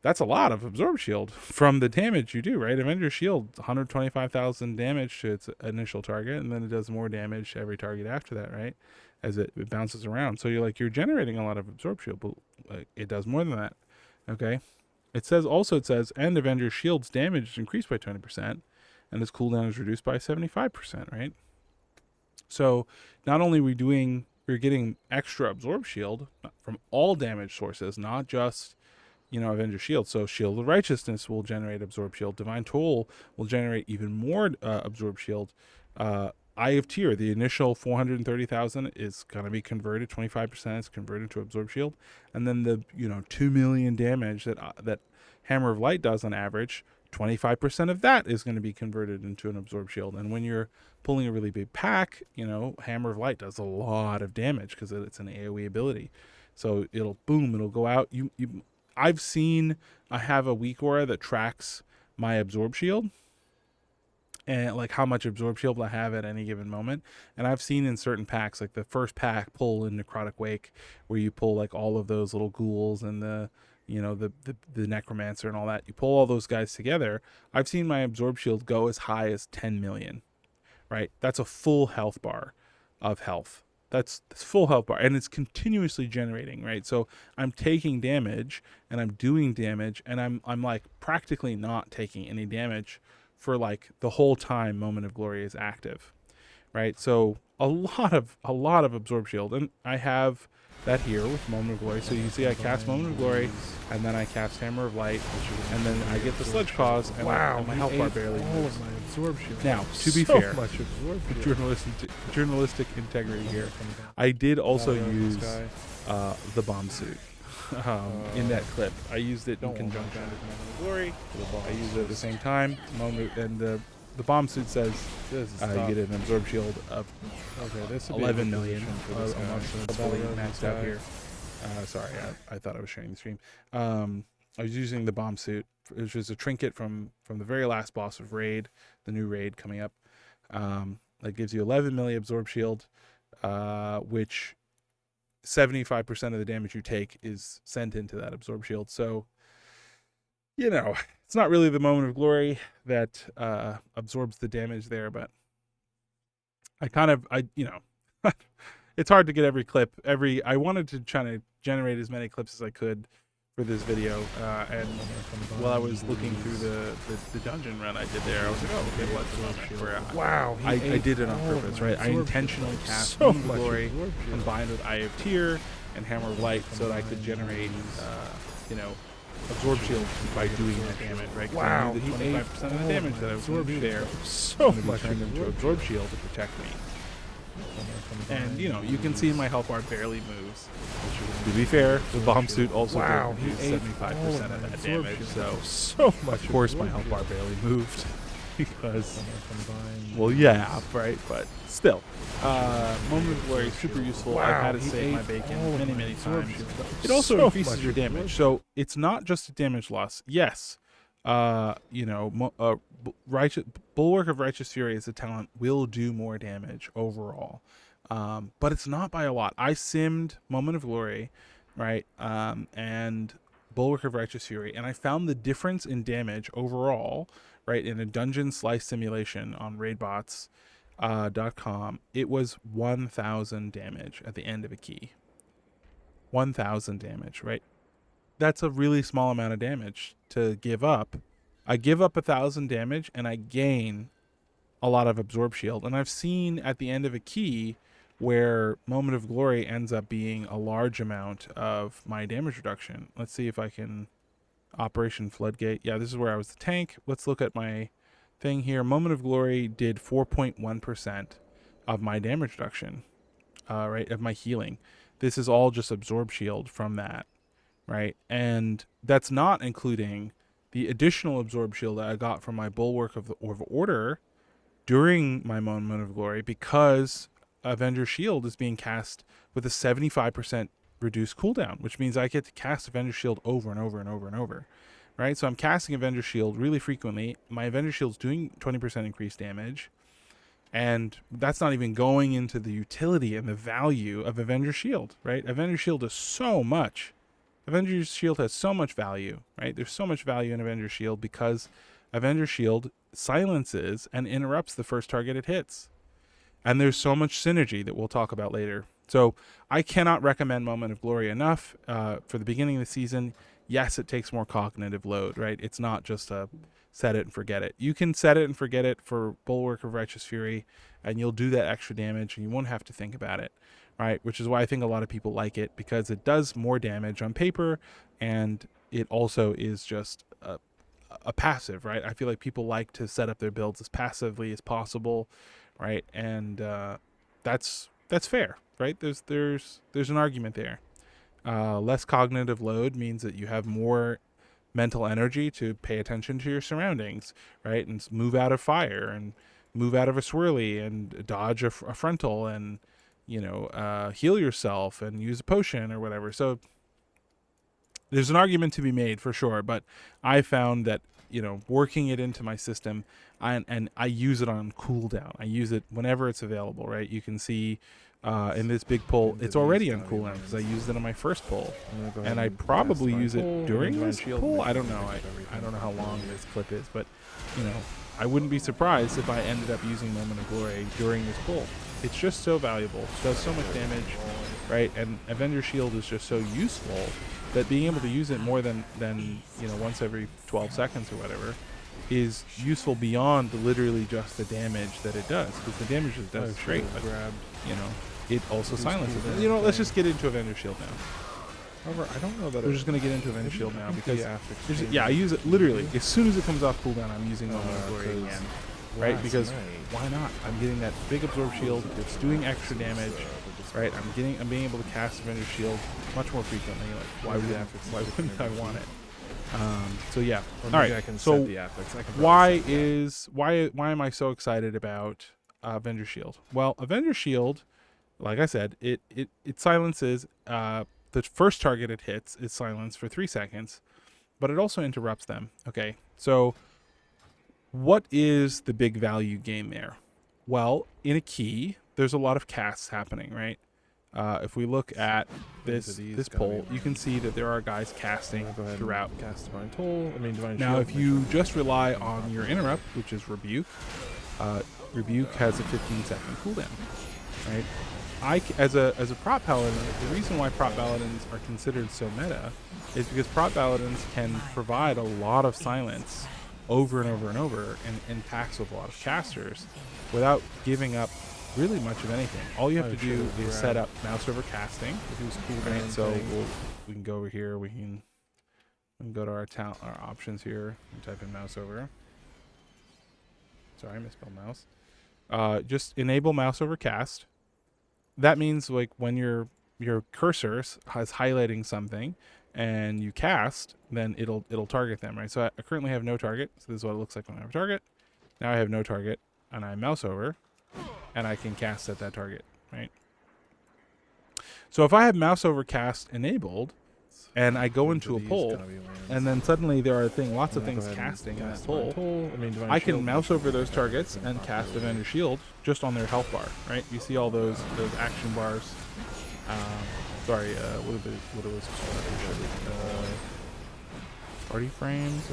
That's a lot of absorb shield from the damage you do, right? Avenger Shield, 125,000 damage to its initial target, and then it does more damage to every target after that, right? As it bounces around. So you're generating a lot of absorb shield, but it does more than that, okay? It says, and Avenger Shield's damage is increased by 20%, and its cooldown is reduced by 75%, right? So not only we're getting extra absorb shield from all damage sources, not just, Avenger Shield. So Shield of Righteousness will generate absorb shield. Divine Toll will generate even more absorb shield. Eye of Tyr, the initial 430,000 is going to be converted. 25% is converted to absorb shield, and then the 2 million damage that Hammer of Light does on average, 25% of that is going to be converted into an absorb shield. And when you're pulling a really big pack, Hammer of Light does a lot of damage because it's an AOE ability. So it'll go out. I have a weak aura that tracks my absorb shield and like how much absorb shield I have at any given moment. And I've seen in certain packs, like the first pack pull in Necrotic Wake, where you pull like all of those little ghouls and the necromancer and all that. You pull all those guys together. I've seen my absorb shield go as high as 10 million, right? That's a full health bar of health. That's full health bar, and it's continuously generating, right? So I'm taking damage and I'm doing damage, and I'm like practically not taking any damage for like the whole time Moment of Glory is active, right? So a lot of absorb shield, and I have that here with Moment of Glory. So you see I cast Moment of Glory, and then I cast Hammer of Light, and then I get the Sledge Cause, and my health bar barely moves. My absorb shield. Now, to be fair, much absorb shield. journalistic integrity here, I did also use the bomb suit in that clip. I used it in conjunction with Moment of Glory. I used it at the same time. And the bomb suit says you get an absorb shield of 11 million for this guy. It's fully maxed out here. Sorry, I thought I was sharing the stream. I was using the bomb suit, which is a trinket from the very last boss of Raid, the new Raid coming up. That gives you 11 milli absorb shield, which 75% of the damage you take is sent into that absorb shield. So, it's not really the Moment of Glory that absorbs the damage there, but it's hard to get every clip. I wanted to try to generate as many clips as I could for this video, and while I was looking through the dungeon run I did there, I was like, oh, okay, what's Wow. I did it on purpose, right? I intentionally cast so much glory combined with Eye of Tyr and Hammer of Light so that I could generate, you know, absorb shield by doing that damage, right? Wow. The 25% of the damage that I was going to do there So much turned into absorb shield to protect me. And you know, you can see my health bar barely moves. To be fair, the bomb suit also did 75% of that damage, so much. Of course, my health bar barely moved because, well, yeah, right, but still, Moment of Glory is super useful. I've had it save my bacon many times. It also increases your damage, so it's not just a damage loss. Yes, you know, Bulwark of Righteous Fury as a talent will do more damage overall, but it's not by a lot. I simmed Moment of Glory, right, and Bulwark of Righteous Fury, and I found the difference in damage overall, right, in a dungeon slice simulation on raidbots.com. It was 1,000 damage at the end of a key. 1,000 damage, right? That's a really small amount of damage to give up. I give up 1,000 damage and I gain a lot of absorb shield. And I've seen at the end of a key where Moment of Glory ends up being a large amount of my damage reduction. Let's see if I can Operation Floodgate. Yeah, this is where I was the tank. Let's look at my thing here. Moment of Glory did 4.1% of my damage reduction, right, of my healing. This is all just absorb shield from that, right? And that's not including the additional absorb shield that I got from my Bulwark of Order during my Moment of Glory, because Avenger Shield is being cast with a 75% reduced cooldown, which means I get to cast Avenger Shield over and over and over and over, right? So I'm casting Avenger Shield really frequently. My Avenger Shield's doing 20% increased damage, and that's not even going into the utility and the value of Avenger Shield, right? Avenger Shield is so much. Avenger Shield has so much value, right? There's so much value in Avenger Shield because Avenger Shield silences and interrupts the first target it hits. And there's so much synergy that we'll talk about later. So I cannot recommend Moment of Glory enough for the beginning of the season. Yes, it takes more cognitive load, right? It's not just a set it and forget it. You can set it and forget it for Bulwark of Righteous Fury, and you'll do that extra damage, and you won't have to think about it, right? Which is why I think a lot of people like it, because it does more damage on paper, and it also is just a passive, right? I feel like people like to set up their builds as passively as possible, right? And that's fair, right? There's an argument there. Less cognitive load means that you have more mental energy to pay attention to your surroundings, right? And move out of fire and move out of a swirly and dodge a frontal and, you know, heal yourself and use a potion or whatever. So there's an argument to be made for sure, but I found that, you know, working it into my system, and I use it on cooldown. I use it whenever it's available, right? You can see in this big pull, it's already on cooldown because I used it on my first pull, and I probably use it during this pull. I don't know. I don't know how long this clip is, but, you know, I wouldn't be surprised if I ended up using Moment of Glory during this pull. It's just so valuable. It does so much damage, right? And Avenger Shield is just so useful that being able to use it more than you know, once every 12 seconds or whatever is useful beyond literally just the damage that it does, because the damage it does is great, but you know, it also silences it. You know, let's just get into Avenger Shield now. However, I don't know that we're just going to get into Avenger Shield now because yeah, I use it literally as soon as it comes off cooldown. I'm using Moment of Glory again, right? Because why not? I'm getting that big absorb shield. It's doing extra damage, right? I'm being able to cast Avenger Shield much more frequently. Like, why wouldn't I want it? So yeah. All right. So why am I so excited about Avenger Shield? Well, Avenger Shield, like I said, it silences the first target it hits is silenced for 3 seconds, but it also interrupts them. Okay, so what is the big value gain there? Well, in a key, there's a lot of casts happening, right? If we look at this poll, you can see that there are guys casting throughout. Cast Divine Toll. Divine now, Shield, if you just rely on your interrupt, which is Rebuke, Rebuke has a 15-second cooldown, right? as a prop paladin, the reason why prop paladins are considered so meta is because prop paladins can provide a lot of silence over and over and over in packs with a lot of casters without giving up really much of anything. All you have to do is set up mouse over casting. Right? So we can go over here. We can go to our options here and type in mouse over. Sorry, I misspelled mouse. Just enable mouse over cast. That means like when your cursor is highlighting something and you cast, then it'll target them, right? So I currently have no target. So this is what it looks like when I have a target. Now I have no target, and I mouse over, and I can cast at that target, right? So if I have mouse over cast enabled, and I go into a pull, and then suddenly there are lots of things casting in that pull, I can mouse over those targets and cast Avenger Shield just on their health bar, right? You see all those action bars. Sorry, what it was called? Party frames?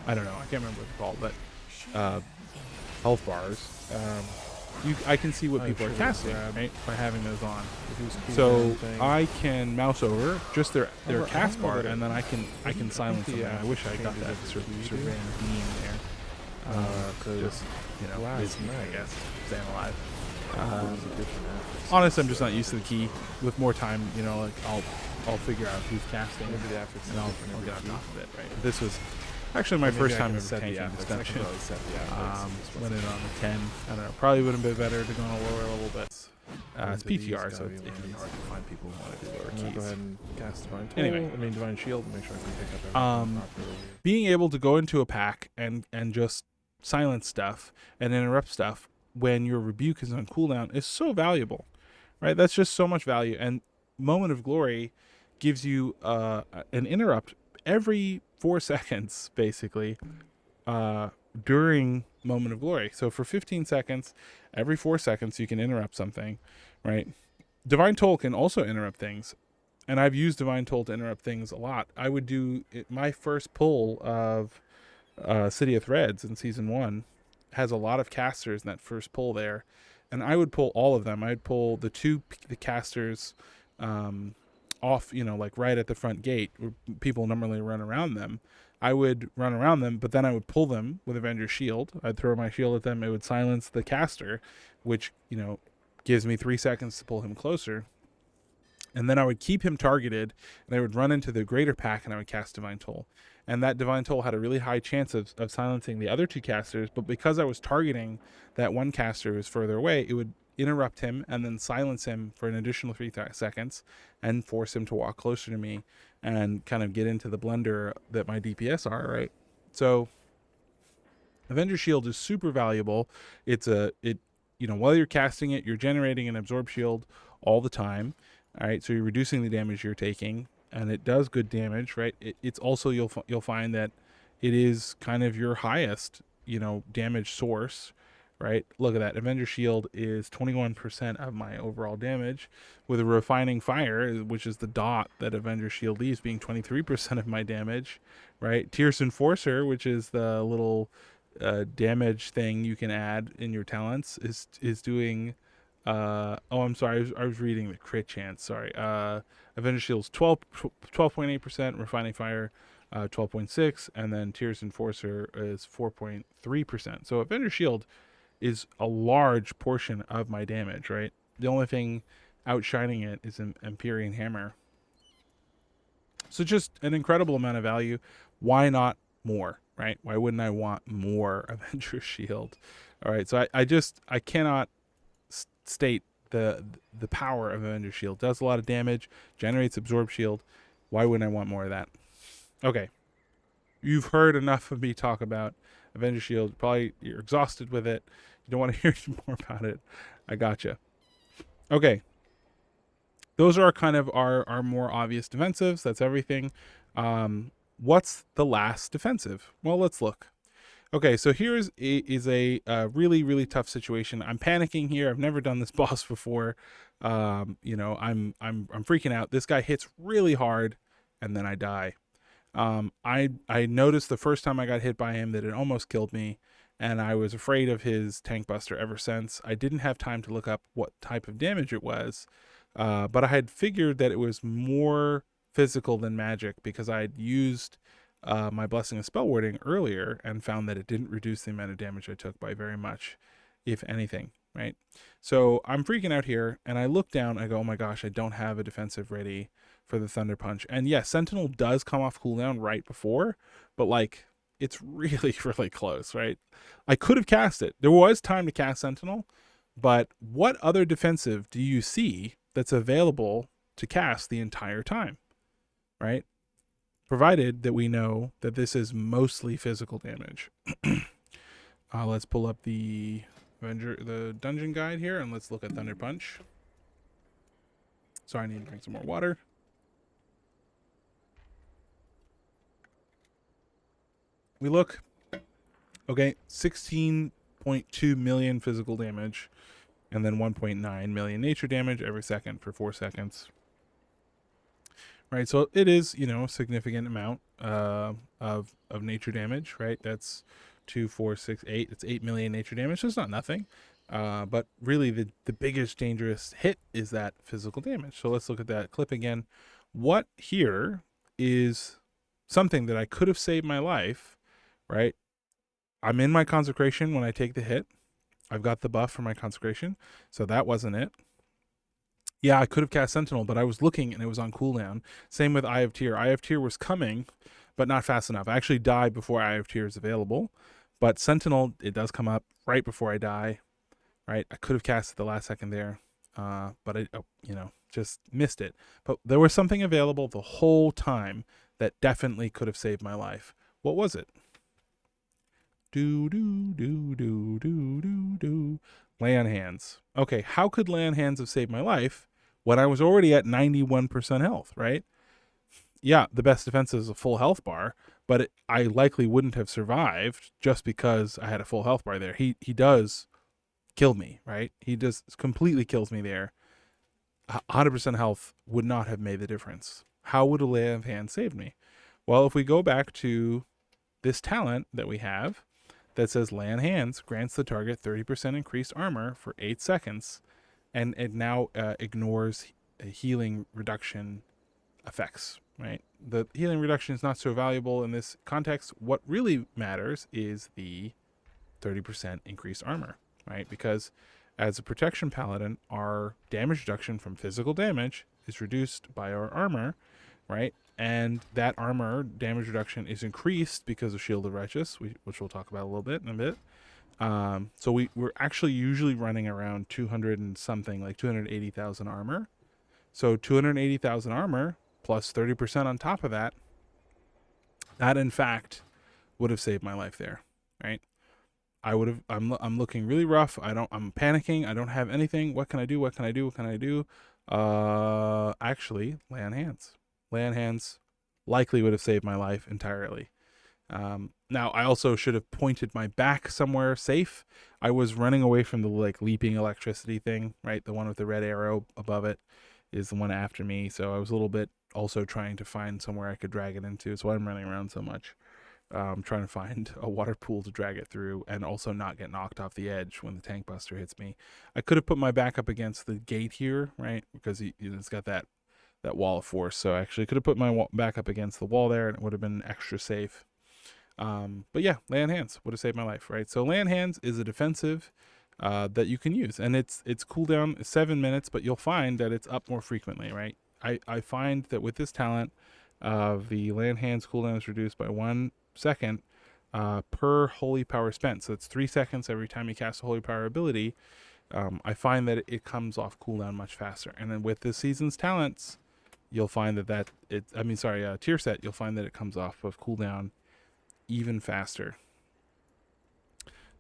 I don't know. I can't remember what it's called, but health bars. I can see what people are casting, right, by having those on. So I can mouse over just their cast bar, and then I can silence them. I wish I got that surveying beam there. Just Disney, I guess, staying alive. Honestly, I'm just not used to the key. With more time, like I'll figure out who's casting, and I'll get on top of it, right? This was actually my first time ever tanking this dungeon. Went in on a 10. I don't know. Probably would have been better to go on a lower level, but it's PTR, so it can be hard to find people who want to do lower keys. Go ahead and cast Divine Toll. Anyway, Divine Shield. Make sure I can pick up everything properly. Being able to go into a pack and just silence stuff and interrupt stuff when your rebuke is on cooldown is so valuable, right? That's just so much value. And Moment of Glory gives you an interrupt every 4 seconds, basically, during Moment of Glory. So for 15 seconds, every 4 seconds, you can interrupt something, right? Divine Toll can also interrupt things, and I've used Divine Toll to interrupt things a lot. I would do my first pull of City of Threads in Season 1 has a lot of casters in that first pull there, and I would pull all of them. I'd pull the casters off, like right at the front gate where people normally run around them. I would run around them, but then I would pull them with Avenger Shield. I'd throw my shield at them. It would silence the caster, which, gives me 3 seconds to pull him closer. And then I would keep him targeted, and I would run into the greater pack, and I would cast Divine Toll. And that Divine Toll had a really high chance of silencing the other two casters, but because I was targeting that one caster who was further away, it would interrupt him and then silence him for an additional 3 seconds and force him to walk closer to me and kind of get into the blender that my DPS are, right? So Avenger Shield is super valuable. While you're casting it, you're generating an absorb shield all the time. All right, so you're reducing the damage you're taking, and it does good damage, right? It's also, you'll find that it is kind of your highest, damage source, right? Look at that. Avenger Shield is 21% of my overall damage, with a Refining Fire, which is the dot that Avenger Shield leaves, being 23% of my damage, right? Tierce Enforcer, which is the little damage thing you can add in your talents, is doing... I'm sorry, I was reading the crit chance, sorry. Avenger Shield's 12.8%, Refining Fire 12.6%, and then Tierce Enforcer is 4.3%. So Avenger Shield is a large portion of my damage, right? The only thing outshining it is an Empyrean Hammer. So just an incredible amount of value. Why not more, right? Why wouldn't I want more Avenger Shield? All right, so I cannot state the power of Avenger Shield. Does a lot of damage, generates Absorb Shield. Why wouldn't I want more of that? Okay, you've heard enough of me talk about Avenger Shield. Probably you're exhausted with it. You don't want to hear more about it. I gotcha. Okay, those are kind of our more obvious defensives. That's everything. What's the last defensive? Well, let's look. Okay, so here is a really, really tough situation. I'm panicking here. I've never done this boss before. I'm freaking out. This guy hits really hard, and then I die. I noticed the first time I got hit by him that it almost killed me, and I was afraid of his tank buster ever since. I didn't have time to look up what type of damage it was, but I had figured that it was more physical than magic because I had used my Blessing of Spellwarding earlier and found that it didn't reduce the amount of damage I took by very much, if anything, right? So I'm freaking out here, and I look down, I go, oh my gosh, I don't have a defensive ready for the Thunder Punch. And yes, Sentinel does come off cooldown right before, but like, it's really, really close, right? I could have cast it. There was time to cast Sentinel, but what other defensive do you see that's available to cast the entire time, right? Provided that we know that this is mostly physical damage. Let's pull up the dungeon guide here, and let's look at Thunder Punch. Sorry, I need to drink some more water. We look, okay, 16.2 million physical damage, and then 1.9 million nature damage every second for 4 seconds. Right, so it is, a significant amount of nature damage, right? That's 2, 4, 6, 8. It's 8 million nature damage. So it's not nothing. But really, the biggest dangerous hit is that physical damage. So let's look at that clip again. What here is something that I could have saved my life, right? I'm in my consecration when I take the hit. I've got the buff for my consecration, so that wasn't it. Yeah, I could have cast Sentinel, but I was looking and it was on cooldown. Same with Eye of Tyr. Eye of Tyr was coming, but not fast enough. I actually die before Eye of Tyr is available, but Sentinel, it does come up right before I die, right? I could have cast it the last second there, but I, just missed it. But there was something available the whole time that definitely could have saved my life. What was it? Do, do, do, do, do, do, do. Lay on Hands. Okay, how could Lay on Hands have saved my life when I was already at 91% health, right? Yeah, the best defense is a full health bar, but I likely wouldn't have survived just because I had a full health bar there. He does kill me, right? He just completely kills me there. 100% health would not have made the difference. How would a Lay of Hands save me? Well, if we go back to this talent that we have that says Lay on Hands grants the target 30% increased armor for 8 seconds, and it now ignores healing reduction effects, right? The healing reduction is not so valuable in this context. What really matters is the 30% increased armor, right? Because as a protection paladin, our damage reduction from physical damage is reduced by our armor, right? And that armor damage reduction is increased because of Shield of Righteous, which we'll talk about a little bit in a bit. So we're actually usually running around 200 and something, like 280,000 armor. So 280,000 armor plus 30% on top of that, that in fact would have saved my life there, right? I would have. I'm looking really rough. I'm panicking. I don't have anything. What can I do? What can I do? What can I do? Actually, Lay on Hands. Lay on Hands likely would have saved my life entirely. Now, I also should have pointed my back somewhere safe. I was running away from the leaping electricity thing, right? The one with the red arrow above it is the one after me. So I was a little bit also trying to find somewhere I could drag it into. That's why I'm running around so much. Trying to find a water pool to drag it through and also not get knocked off the edge when the tank buster hits me. I could have put my back up against the gate here, right? Because it's got that wall of force. So I actually could have put my back up against the wall there and it would have been extra safe. But yeah, Lay on Hands would have saved my life, right? So Lay on Hands is a defensive that you can use, and its cooldown is 7 minutes, but you'll find that it's up more frequently, right? I find that with this talent, the Lay on Hands cooldown is reduced by 1 second per holy power spent. So it's 3 seconds every time you cast a holy power ability. I find that it comes off cooldown much faster. And then with this season's talents, you'll find tier set, you'll find that it comes off of cooldown even faster.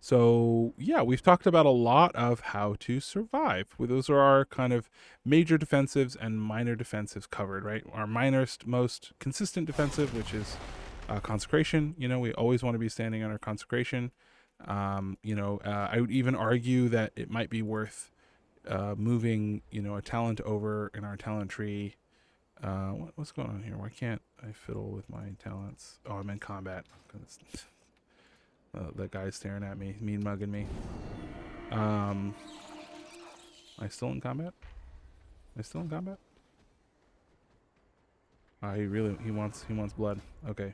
So yeah, we've talked about a lot of how to survive. Those are our kind of major defensives and minor defensives covered, right? Our most consistent defensive, which is consecration. We always want to be standing on our consecration. I would even argue that it might be worth moving, a talent over in our talent tree. What's going on here? Why can't I fiddle with my talents? Oh, I'm in combat. That guy's staring at me, mean mugging me. Am I still in combat? Am I still in combat? He wants blood. Okay.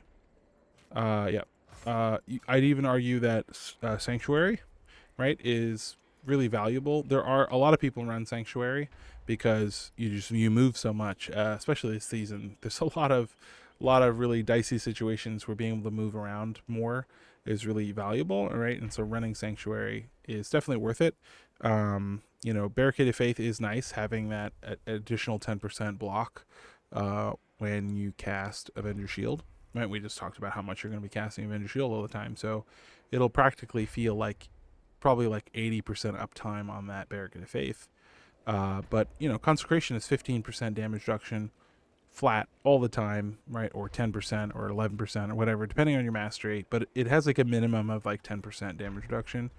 Yeah. I'd even argue that Sanctuary, right, is really valuable. There are a lot of people run Sanctuary because you move so much, especially this season. There's a lot of really dicey situations where being able to move around more is really valuable, right? And so running Sanctuary is definitely worth it. Barricaded Faith is nice, having that additional 10% block when you cast Avenger Shield. Right, we just talked about how much you're going to be casting Avenger Shield all the time, so it'll practically feel like probably like 80% uptime on that Barricade of Faith. But Consecration is 15% damage reduction flat all the time, right? Or 10% or 11% or whatever, depending on your mastery. But it has like a minimum of like 10% damage reduction,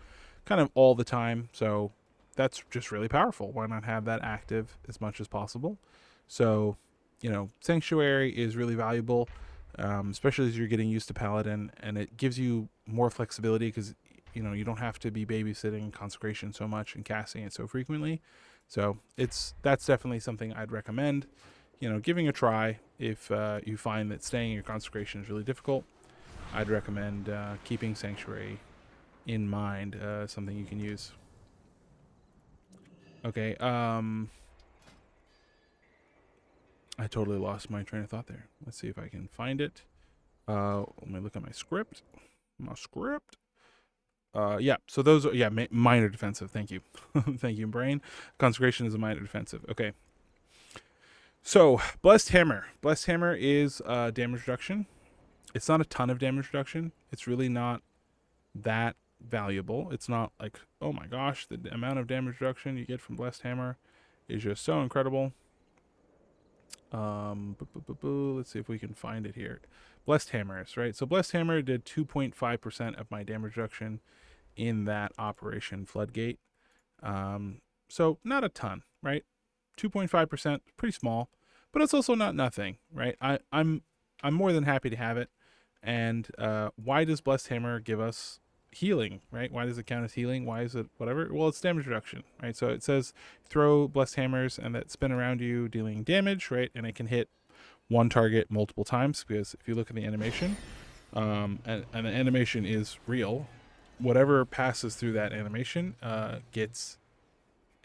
kind of all the time. So that's just really powerful. Why not have that active as much as possible? So Sanctuary is really valuable. Especially as you're getting used to Paladin, and it gives you more flexibility because you don't have to be babysitting Consecration so much and casting it so frequently. So that's definitely something I'd recommend giving a try. If you find that staying in your Consecration is really difficult, I'd recommend keeping Sanctuary in mind, something you can use. Okay, I totally lost my train of thought there. Let's see if I can find it. Let me look at my script. Yeah, so those are, minor defensive. Thank you. Thank you, Brain. Consecration is a minor defensive. Okay. So, Blessed Hammer. Blessed Hammer is damage reduction. It's not a ton of damage reduction. It's really not that valuable. It's not like, oh my gosh, the amount of damage reduction you get from Blessed Hammer is just so incredible. Let's see if we can find it here. Blessed Hammers, right? So Blessed Hammer did 2.5% of my damage reduction in that Operation Floodgate. So not a ton, right? 2.5%, pretty small, but it's also not nothing, right? I'm more than happy to have it. And why does Blessed Hammer give us healing, right? Why does it count as healing? Why is it whatever? Well, it's damage reduction, right? So it says throw Blessed Hammers and that spin around you dealing damage, right? And it can hit one target multiple times, because if you look at the animation, and the animation is real, whatever passes through that animation gets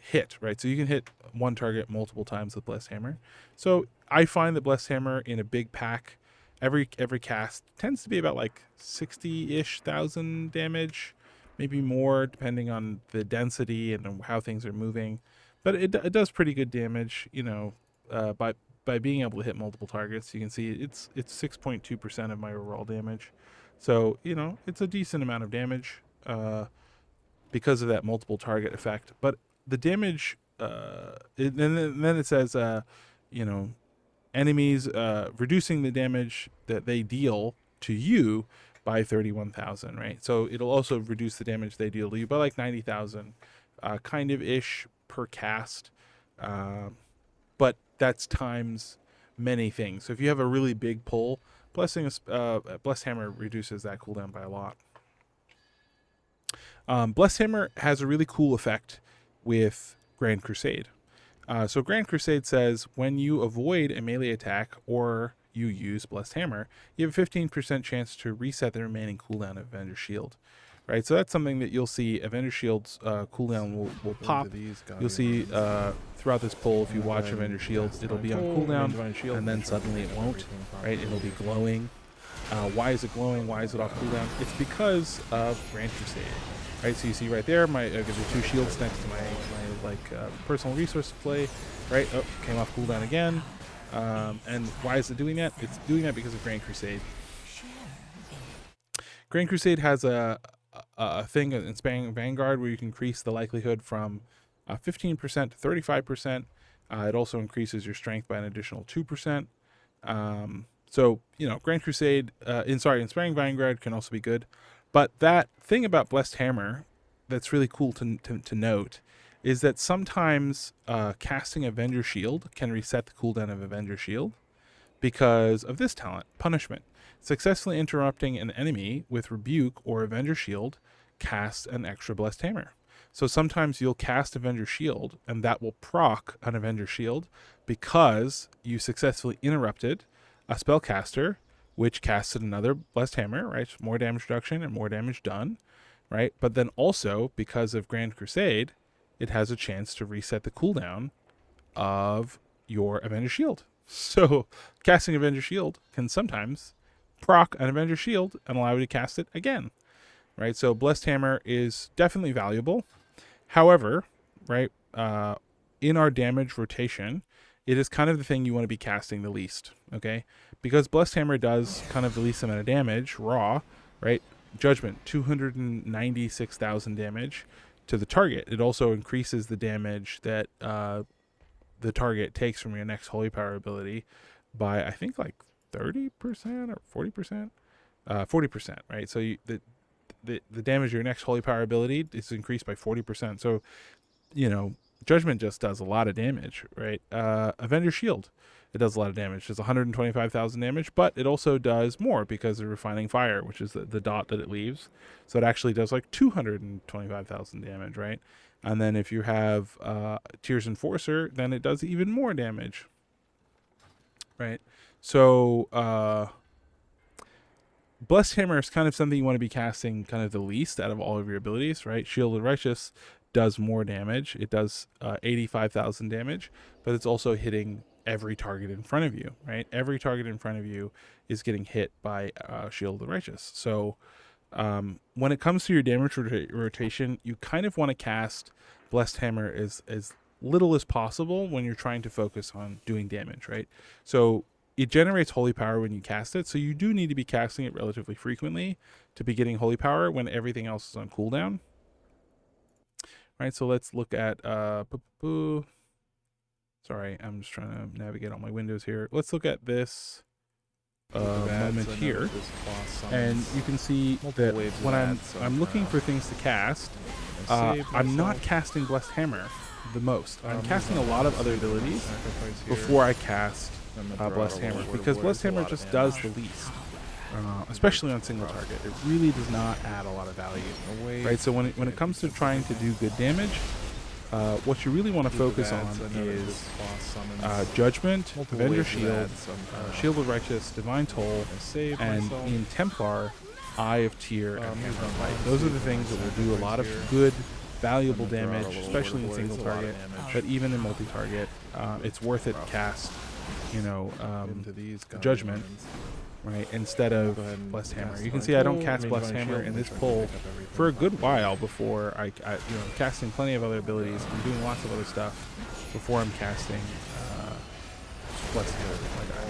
hit, right? So you can hit one target multiple times with Blessed Hammer. So I find that Blessed Hammer in a big pack, every cast tends to be about like 60-ish thousand damage, maybe more depending on the density and how things are moving. But it does pretty good damage, by being able to hit multiple targets. You can see it's 6.2% of my overall damage. So, it's a decent amount of damage because of that multiple target effect. But the damage, and then it says, enemies reducing the damage that they deal to you by 31,000, right? So it'll also reduce the damage they deal to you by like 90,000, kind of ish per cast. But that's times many things. So if you have a really big pull, Blessed Hammer reduces that cooldown by a lot. Blessed Hammer has a really cool effect with Grand Crusade. So Grand Crusade says when you avoid a melee attack or you use Blessed Hammer, you have a 15% chance to reset the remaining cooldown of Avenger Shield. Right, so that's something that you'll see. Avenger Shield's cooldown will pop. You'll see throughout this poll, if you watch Avenger Shields, it'll be on cooldown, and then suddenly it won't. Right, it'll be glowing. Why is it glowing? Why is it off cooldown? It's because of Grand Crusade. Right, so you see right there, there's the two shields next to my personal resource play. Right, oh, came off cooldown again. And why is it doing that? It's doing that because of Grand Crusade. Grand Crusade has a thing in Spamming Vanguard where you can increase the likelihood from 15% to 35%. It also increases your strength by an additional 2%. So, Grand Crusade, in Spamming Vanguard can also be good. But that thing about Blessed Hammer that's really cool to note is that sometimes casting Avenger Shield can reset the cooldown of Avenger Shield because of this talent, Punishment. Successfully interrupting an enemy with Rebuke or Avenger Shield casts an extra Blessed Hammer. So sometimes you'll cast Avenger Shield, and that will proc an Avenger Shield because you successfully interrupted a spellcaster, which casted another Blessed Hammer, right? More damage reduction and more damage done, right? But then also, because of Grand Crusade, it has a chance to reset the cooldown of your Avenger Shield. So casting Avenger Shield can sometimes proc an Avenger Shield and allow you to cast it again, right? So Blessed Hammer is definitely valuable. However, right, in our damage rotation, it is kind of the thing you want to be casting the least, okay? Because Blessed Hammer does kind of the least amount of damage, raw, right? Judgment, 296,000 damage to the target. It also increases the damage that the target takes from your next Holy Power ability by, I think, like 30% or 40%? 40%, right? So the damage of your next Holy Power ability is increased by 40%. So, Judgment just does a lot of damage, right? Avenger Shield, it does a lot of damage. It does 125,000 damage, but it also does more because of Refining Fire, which is the dot that it leaves. So it actually does like 225,000 damage, right? And then if you have Tears Enforcer, then it does even more damage, right? So Blessed Hammer is kind of something you want to be casting kind of the least out of all of your abilities, right? Shield of Righteous does more damage. It does 85,000 damage, but it's also hitting every target in front of you, right? Every target in front of you is getting hit by Shield of the Righteous. So when it comes to your damage rotation, you kind of want to cast Blessed Hammer as little as possible when you're trying to focus on doing damage, right? So it generates Holy Power when you cast it, so you do need to be casting it relatively frequently to be getting Holy Power when everything else is on cooldown. Right, so let's look at sorry, I'm just trying to navigate all my windows here. Let's look at this moment here, and you can see that when I'm looking for things to cast, I'm not casting Blessed Hammer the most. I'm casting a lot of other abilities before I cast Blessed Hammer, because Blessed Hammer just does the least, especially on single target. It really does not add a lot of value, right? So when it comes to trying to do good damage, what you really want to focus on is Judgment, Avenger Shield, Shield of Righteous, Divine Toll, and in Templar, Eye of Tyr, and Hammer of Light. Those are the things that will do a lot of good, valuable damage, especially in single target, but even in multi-target. It's worth it to cast Judgment, right, instead of Blessed Hammer. You can see I don't cast Blessed Hammer in this pull for a good while before I'm casting plenty of other abilities. I'm doing lots of other stuff before I'm casting Blessed Hammer.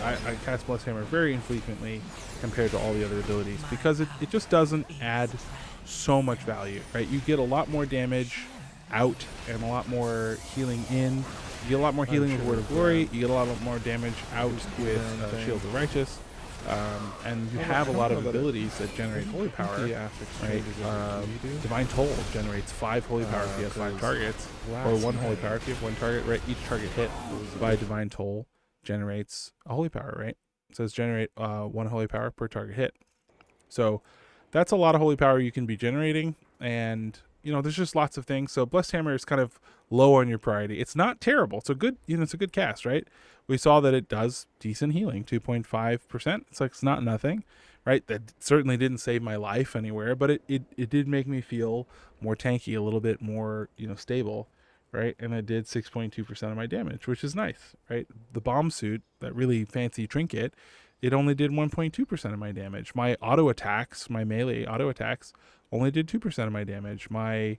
Like I cast Blessed Hammer very infrequently compared to all the other abilities because it just doesn't add so much value, right? You get a lot more damage out and a lot more healing in. You get a lot more healing with Word of Glory. You get a lot more damage out with Shield of Righteous. And you have a lot of abilities that generate Holy Power, right? Divine Toll generates 5 Holy Power if you have 5 targets, or 1 Holy Power if you have 1 target, right? Each target hit by Divine Toll generates a Holy Power, right? It says generate 1 Holy Power per target hit. So that's a lot of Holy Power you can be generating, and there's just lots of things. So Blessed Hammer is kind of low on your priority. It's not terrible. It's a good, it's a good cast, right? We saw that it does decent healing, 2.5%. It's not nothing, right? That certainly didn't save my life anywhere, but it did make me feel more tanky, a little bit more, stable, right? And it did 6.2% of my damage, which is nice, right? The bomb suit, that really fancy trinket, it only did 1.2% of my damage. My auto attacks, my melee auto attacks, only did 2% of my damage. My,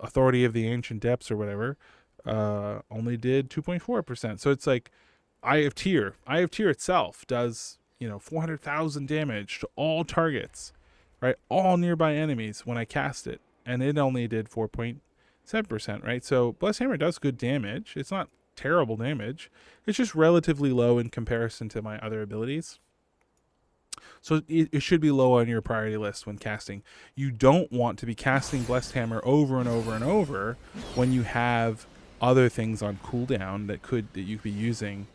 Authority of the Ancient Depths or whatever, only did 2.4%. So it's like Eye of Tyr. Eye of Tyr itself does, 400,000 damage to all targets, right? All nearby enemies when I cast it. And it only did 4.7%, right? So Blessed Hammer does good damage. It's not terrible damage. It's just relatively low in comparison to my other abilities. So it should be low on your priority list when casting. You don't want to be casting Blessed Hammer over and over and over when you have other things on cooldown that you could be using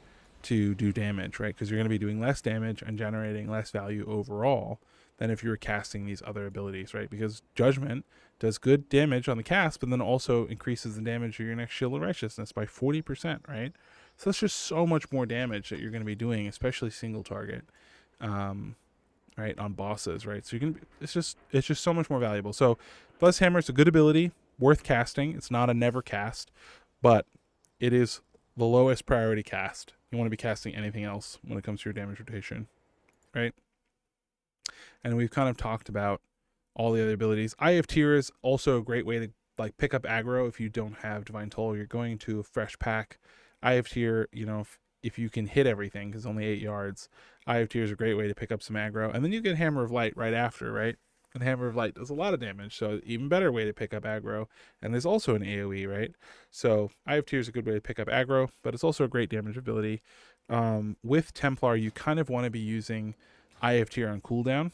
to do damage, right? Because you're going to be doing less damage and generating less value overall than if you were casting these other abilities, right? Because Judgment does good damage on the cast, but then also increases the damage of your next Shield of Righteousness by 40%, right? So that's just so much more damage that you're going to be doing, especially single target, right, on bosses, right? So you can, it's just so much more valuable. So Blessed Hammer is a good ability, worth casting. It's not a never cast, but it is the lowest priority cast. You want to be casting anything else when it comes to your damage rotation, right? And we've kind of talked about all the other abilities. Eye of Tyr is also a great way to like pick up aggro if you don't have Divine Toll. You're going to a fresh pack. Eye of Tyr, you know, if you can hit everything, because only 8 yards, Eye of Tyr is a great way to pick up some aggro. And then you get Hammer of Light right after, right? And Hammer of Light does a lot of damage, so even better way to pick up aggro. And there's also an AoE, right? So Eye of Tyr is a good way to pick up aggro, but it's also a great damage ability. With Templar, you kind of want to be using Eye of Tyr on cooldown.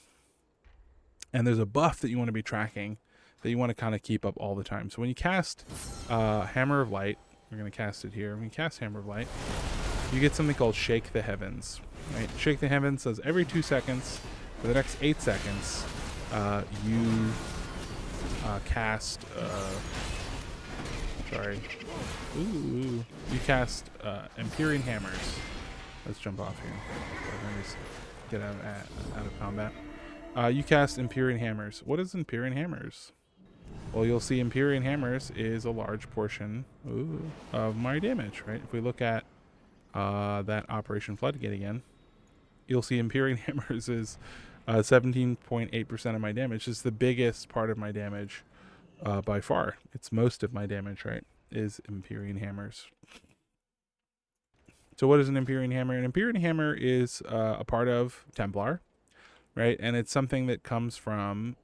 And there's a buff that you want to be tracking that you want to kind of keep up all the time. So when you cast Hammer of Light, we're going to cast it here. When you cast Hammer of Light, you get something called Shake the Heavens. Right? Shake the Heavens says every 2 seconds for the next 8 seconds, you cast. You cast Empyrean Hammers. Let's jump off here. Let me get out of combat. You cast Empyrean Hammers. What is Empyrean Hammers? Well, you'll see Empyrean Hammers is a large portion of my damage, right? If we look at that Operation Floodgate again, you'll see Empyrean Hammers is 17.8% of my damage. It's the biggest part of my damage by far. It's most of my damage, right, is Empyrean Hammers. So what is an Empyrean Hammer? An Empyrean Hammer is a part of Templar, right? And it's something that comes from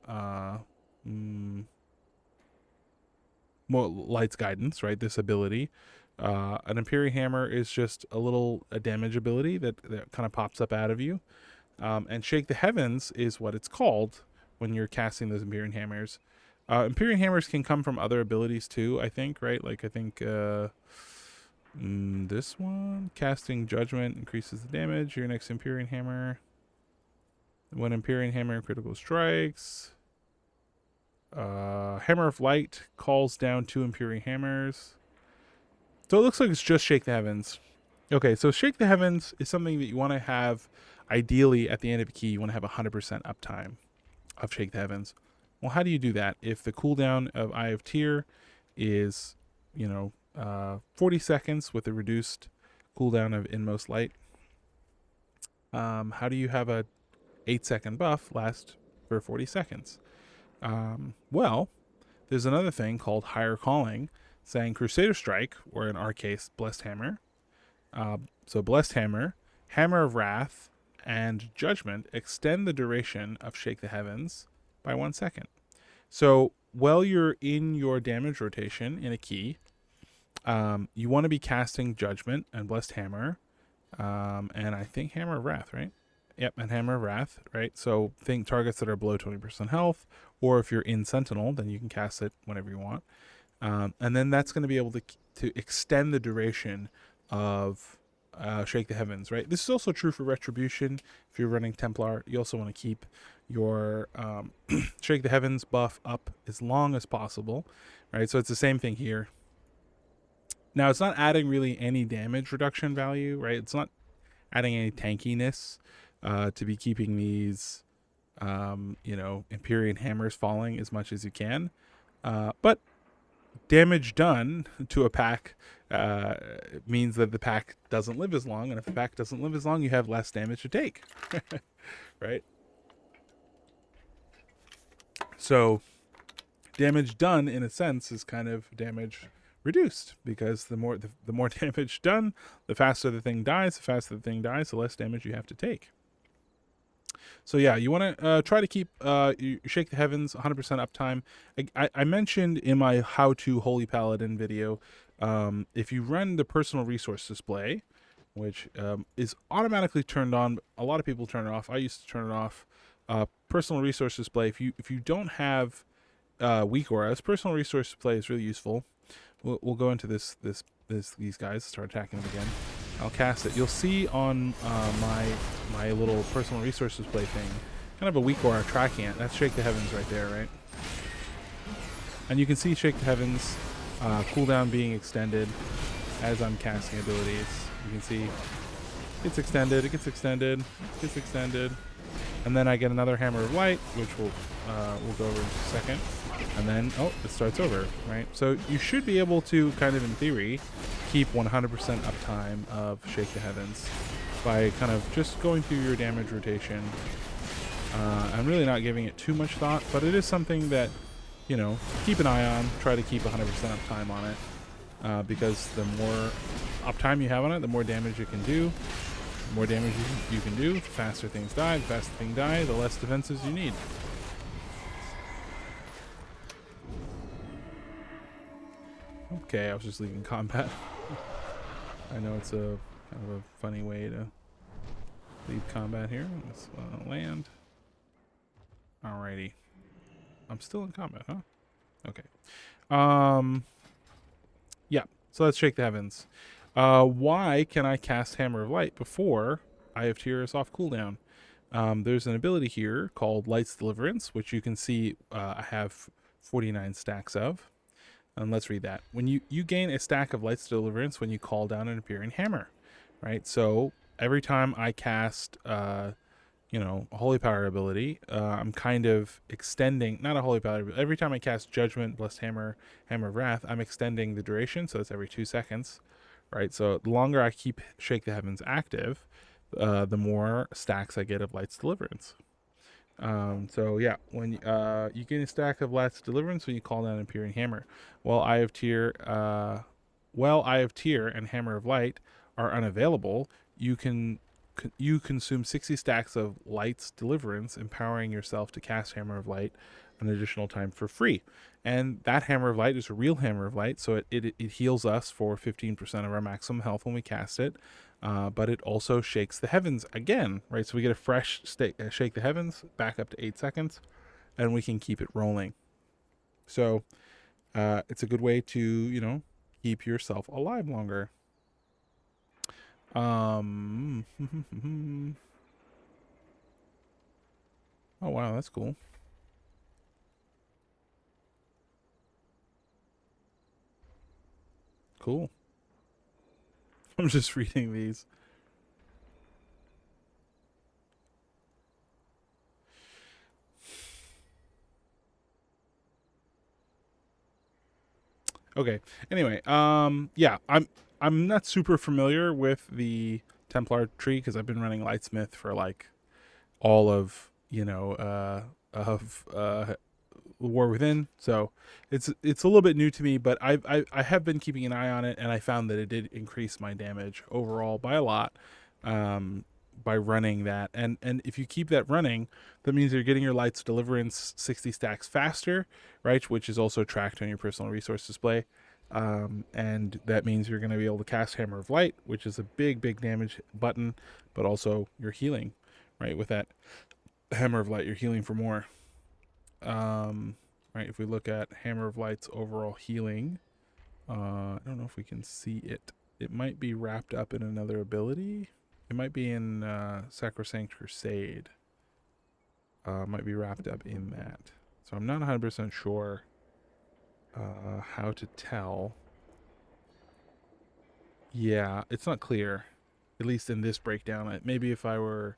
Light's Guidance, right? This ability. An Empyrean Hammer is just a damage ability that kind of pops up out of you. And Shake the Heavens is what it's called when you're casting those Empyrean Hammers. Empyrean Hammers can come from other abilities too, I think, right? Like, I think this one, Casting Judgment, increases the damage. Your next Empyrean Hammer. When Empyrean Hammer critical strikes. Hammer of Light calls down 2 Empyrean Hammers. So it looks like it's just Shake the Heavens. Okay, so Shake the Heavens is something that you want to have, ideally, at the end of a key, you want to have 100% uptime of Shake the Heavens. Well, how do you do that? If the cooldown of Eye of Tyr is, 40 seconds with a reduced cooldown of Inmost Light, how do you have a 8-second buff last for 40 seconds? Well, there's another thing called Higher Calling, saying Crusader Strike, or in our case, Blessed Hammer. So Blessed Hammer, Hammer of Wrath, and Judgment extend the duration of Shake the Heavens by 1 second. So while you're in your damage rotation in a key, you want to be casting Judgment and Blessed Hammer, and I think Hammer of Wrath, right? Yep, and Hammer of Wrath, right? So think targets that are below 20% health, or if you're in Sentinel, then you can cast it whenever you want. And then that's going to be able to extend the duration of Shake the Heavens, right? This is also true for Retribution. If you're running Templar, you also want to keep your Shake the Heavens buff up as long as possible, right? So it's the same thing here. Now, it's not adding really any damage reduction value, right? It's not adding any tankiness to be keeping these, Empyrean Hammers falling as much as you can. But damage done to a pack means that the pack doesn't live as long, and if the pack doesn't live as long, you have less damage to take, right? So damage done, in a sense, is kind of damage reduced, because the more damage done, the faster the thing dies. The faster the thing dies, the less damage you have to take. So yeah, you want to try to keep you Shake the Heavens 100% uptime. I mentioned in my How to Holy Paladin video, if you run the personal resource display, which is automatically turned on, a lot of people turn it off. I used to turn it off. Personal resource display. If you don't have weak auras, personal resource display is really useful. We'll go into these guys, start attacking them again. I'll cast it. You'll see on my little personal resource display thing, kind of a weak aura tracking it. That's Shake the Heavens right there, right? And you can see Shake the Heavens cooldown being extended as I'm casting abilities. You can see it's extended, it gets extended, it gets extended. And then I get another Hammer of Light, which we'll go over in just a second. And then, oh, it starts over, right? So you should be able to, kind of in theory, keep 100% uptime of Shake the Heavens by kind of just going through your damage rotation. I'm really not giving it too much thought, but it is something that, you know, keep an eye on. Try to keep 100% uptime on it, because the more uptime you have on it, the more damage it can do. The more damage you can do, the faster things die. The faster things die, the less defenses you need. Okay, I was just leaving combat. I know it's a kind of a funny way to leave combat here. Let's land. Alrighty. I'm still in combat, huh? Okay. Yeah, so let's Shake the Heavens. Why can I cast Hammer of Light before Eye of Tyr is off cooldown? There's an ability here called Light's Deliverance, which you can see I have 49 stacks of. And let's read that. When you gain a stack of Light's Deliverance when you call down an appearing hammer, right? So every time I cast, you know, a Holy Power ability, I'm kind of extending, not a Holy Power, but every time I cast Judgment, Blessed Hammer, Hammer of Wrath, I'm extending the duration, so it's every 2 seconds, right? So the longer I keep Shake the Heavens active, the more stacks I get of Light's Deliverance. So yeah, when you get a stack of Light's Deliverance when you call down an appearing hammer. While Eye of Tyr and Hammer of Light are unavailable, you consume 60 stacks of Light's Deliverance, empowering yourself to cast Hammer of Light an additional time for free. And that Hammer of Light is a real Hammer of Light, so it heals us for 15% of our maximum health when we cast it. But it also shakes the heavens again, right? So we get a fresh Shake the Heavens back up to 8 seconds, and we can keep it rolling. So it's a good way to, you know, keep yourself alive longer. Oh, wow, that's cool. Cool. I'm just reading these. Okay. Anyway, yeah, I'm not super familiar with the Templar tree because I've been running Lightsmith for like all of, you know, War Within, so it's a little bit new to me, but I have been keeping an eye on it, and I found that it did increase my damage overall by a lot, by running that. And if you keep that running, that means you're getting your Light's Deliverance 60 stacks faster, right? Which is also tracked on your personal resource display. And that means you're going to be able to cast Hammer of Light, which is a big damage button, but also you're healing, right? With that Hammer of Light, you're healing for more. Right, if we look at Hammer of Light's overall healing, I don't know if we can see it. It might be wrapped up in another ability. It might be in Sacrosanct Crusade. Might be wrapped up in that. So I'm not 100% sure how to tell. Yeah, it's not clear, at least in this breakdown. Maybe if I were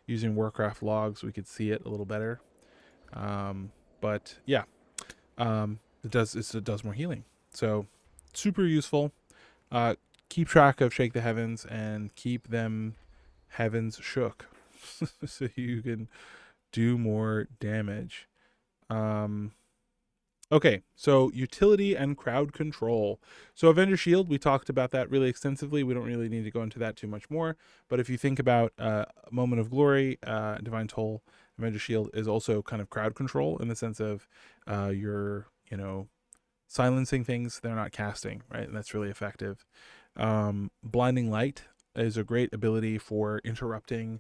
using Warcraft logs, we could see it a little better. But yeah, it does more healing. So super useful. Keep track of Shake the Heavens and keep them heavens shook so you can do more damage. Okay, so utility and crowd control. So Avenger Shield, we talked about that really extensively. We don't really need to go into that too much more. But if you think about Moment of Glory, Divine Toll, Avenger Shield is also kind of crowd control in the sense of you're, you know, silencing things they're not casting, right? And that's really effective. Blinding Light is a great ability for interrupting,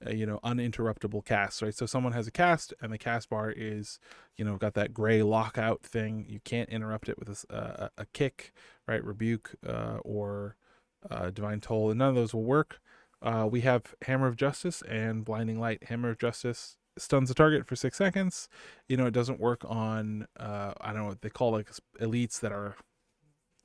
you know, uninterruptible casts, right? So someone has a cast and the cast bar is, you know, got that gray lockout thing. You can't interrupt it with a kick, right? Rebuke or Divine Toll, and none of those will work. We have Hammer of Justice and Blinding Light. Hammer of Justice stuns the target for 6 seconds. You know, it doesn't work on, I don't know what they call like elites that are,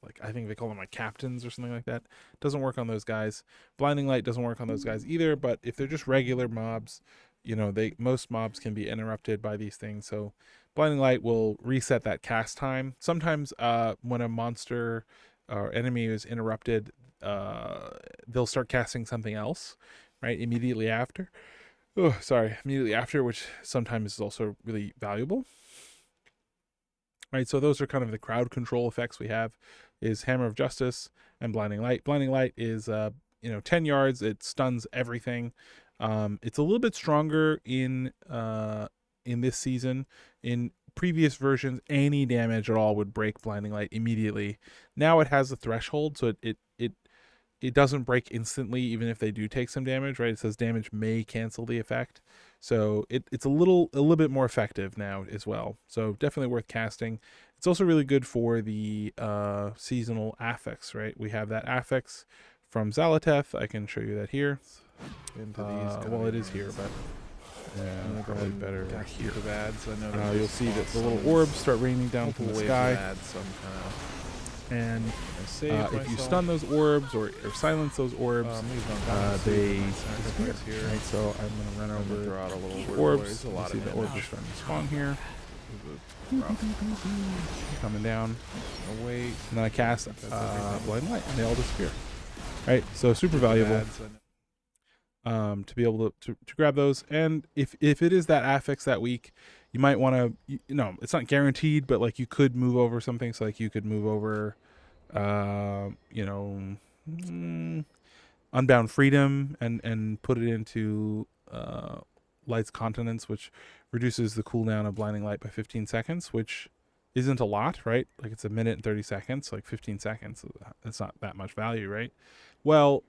like, I think they call them like captains or something like that. Doesn't work on those guys. Blinding Light doesn't work on those guys either, but if they're just regular mobs, you know, most mobs can be interrupted by these things. So Blinding Light will reset that cast time. Sometimes when a monster or enemy is interrupted, they'll start casting something else, right, immediately after. Immediately after, which sometimes is also really valuable. Right, so those are kind of the crowd control effects we have, is Hammer of Justice and Blinding Light. Blinding Light is 10 yards. It stuns everything. It's a little bit stronger in this season. In previous versions, any damage at all would break Blinding Light immediately. Now it has a threshold, so it doesn't break instantly, even if they do take some damage, right? It says damage may cancel the effect. So it's a little bit more effective now as well. So definitely worth casting. It's also really good for the seasonal affix, right? We have that affix from Zalateth. I can show you that here. Into these Well, it is here, but yeah, probably better here. The ads. I know You'll see that the little orbs start raining down from the sky. And if you stun those orbs or silence those orbs, they disappear. Right, so I'm going to run over throw out a little orbs. A lot See of the orbs are starting to spawn here. Coming down. Wait. And then I cast Blind Light, and they all disappear. Right, so super valuable to be able to grab those. And if it is that affix that week, you might want to, it's not guaranteed, but like you could move over something. So like you could move over, Unbound Freedom and put it into Light's Continence, which reduces the cooldown of Blinding Light by 15 seconds, which isn't a lot, right? Like it's a minute and 30 seconds, like 15 seconds. It's not that much value, right? Well,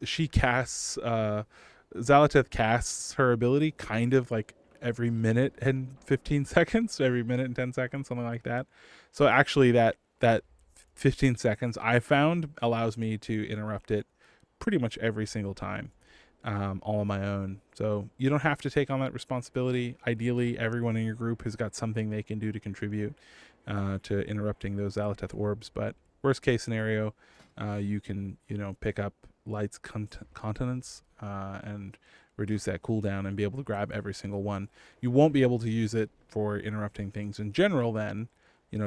she casts, Zalateth casts her ability kind of like every minute and 15 seconds, every minute and 10 seconds, something like that. So actually that 15 seconds I found allows me to interrupt it pretty much every single time, all on my own. So you don't have to take on that responsibility. Ideally, everyone in your group has got something they can do to contribute to interrupting those Zalateth orbs. But worst case scenario, you can, pick up Light's Continence and reduce that cooldown and be able to grab every single one. You won't be able to use it for interrupting things in general then,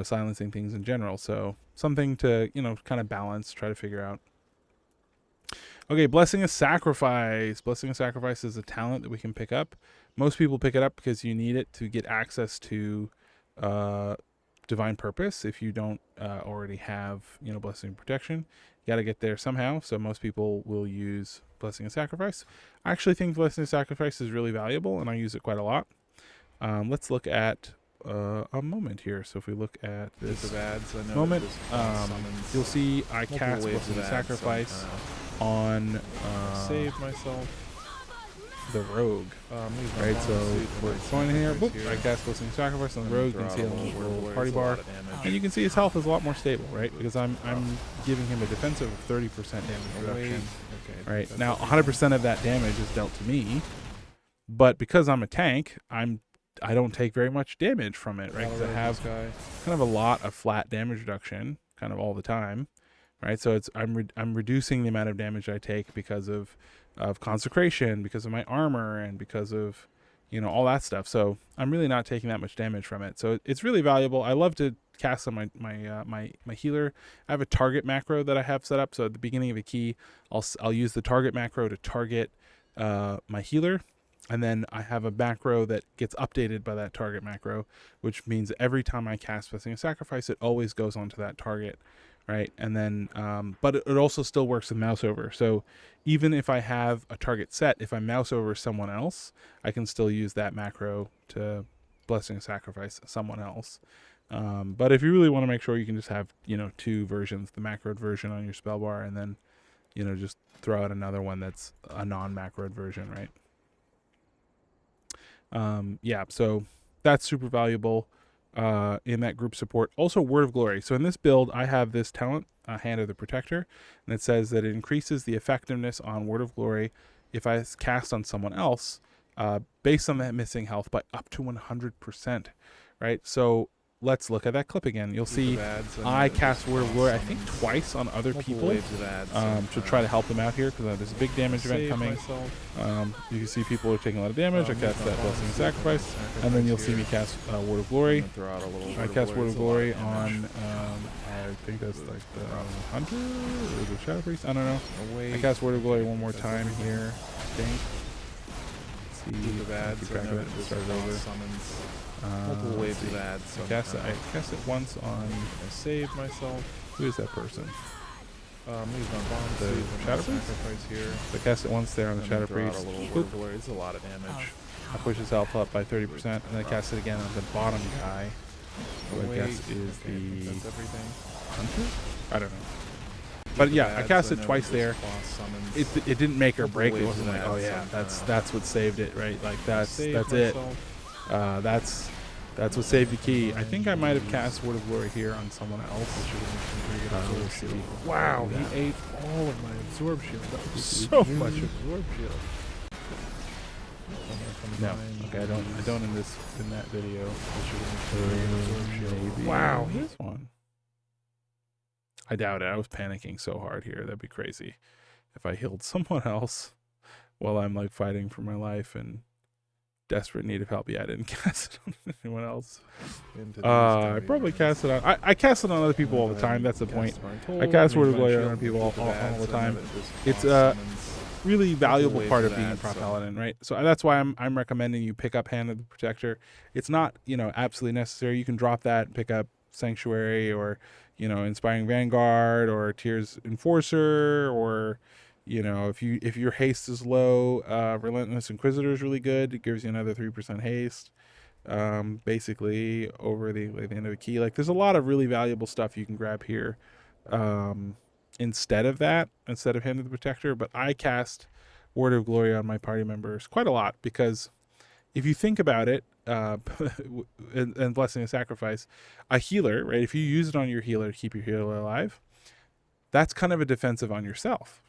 silencing things in general. So something to, kind of balance, try to figure out. Okay, Blessing of Sacrifice. Blessing of Sacrifice is a talent that we can pick up. Most people pick it up because you need it to get access to Divine Purpose. If you don't already have, Blessing of Protection, you got to get there somehow. So most people will use Blessing of Sacrifice. I actually think Blessing of Sacrifice is really valuable, and I use it quite a lot. Let's look at a moment here. So if we look at this moment, you'll see I cast Blessing of Sacrifice on save myself. The rogue. Right, so we're going in here. Boop, I cast Blessing of Sacrifice on the rogue. You can see a little party bar, and you can see his health is a lot more stable, right? Because I'm giving him a defensive of 30% damage reduction. Okay. Right now, 100% of that damage is dealt to me, but because I'm a tank, I don't take very much damage from it, right? Because I have kind of a lot of flat damage reduction, kind of all the time, right? So I'm reducing the amount of damage I take because of consecration, because of my armor, and because of all that stuff. So I'm really not taking that much damage from it. So it's really valuable. I love to cast on my healer. I have a target macro that I have set up. So at the beginning of a key, I'll use the target macro to target my healer. And then I have a macro that gets updated by that target macro, which means every time I cast Blessing of Sacrifice, it always goes onto that target, right? And then, but it also still works with mouse over. So even if I have a target set, if I mouse over someone else, I can still use that macro to Blessing of Sacrifice someone else. But if you really want to make sure, you can just have, 2 versions, the macroed version on your spell bar, and then, just throw out another one that's a non-macroed version, right? Yeah, so that's super valuable. in that group support. Also, Word of Glory. So in this build, I have this talent, Hand of the Protector, and it says that it increases the effectiveness on Word of Glory if I cast on someone else, based on that missing health by up to 100%. Right? So let's look at that clip again. You'll see I cast Word of Glory, I think twice on other people, to try to help them out here, because there's a big damage event coming. You can see people are taking a lot of damage. I cast that Blessing and Sacrifice, and then you'll see me cast Word of Glory. I cast Word of Glory on, I think that's like the Hunter or the Shadow Priest. I don't know. I cast Word of Glory one more time here. I think. Start over. Multiple waves of ads. I cast it once on. I saved myself. Who is that person? Moved on bombs. The Shadow Priest here. So I cast it once there on the Shadow Priest. It's a lot of damage. I push his health up by 30%, and then I cast it again on the bottom guy, who I guess is the Hunter? I don't know. But yeah, I cast it twice there. It didn't make or break. It wasn't like, oh yeah, that's what saved it, right? Like that's it. That's what saved the key. I think I might have cast Word of Glory here on someone else. We'll see. Wow, he ate all of my absorb shield. That was so much absorb shield. No, okay, I don't in that video. Maybe. Wow, this one. I doubt it. I was panicking so hard here. That'd be crazy if I healed someone else while I'm like fighting for my life and desperate need of help. Yeah, I didn't cast it on anyone else. I probably cast it on. I cast it on other people all the time. That's the point. I cast Word of Glory on people all the time. It's a really valuable part of being a Prop Paladin, right? So that's why I'm recommending you pick up Hand of the Protector. It's not, absolutely necessary. You can drop that and pick up Sanctuary or, Inspiring Vanguard or Tears Enforcer, or, if your haste is low, Relentless Inquisitor is really good. It gives you another 3% haste, basically over the end of the key. Like, there's a lot of really valuable stuff you can grab here, instead of Hand of the Protector. But I cast Word of Glory on my party members quite a lot, because if you think about it, and Blessing and Sacrifice, a healer, right? If you use it on your healer to keep your healer alive, that's kind of a defensive on yourself,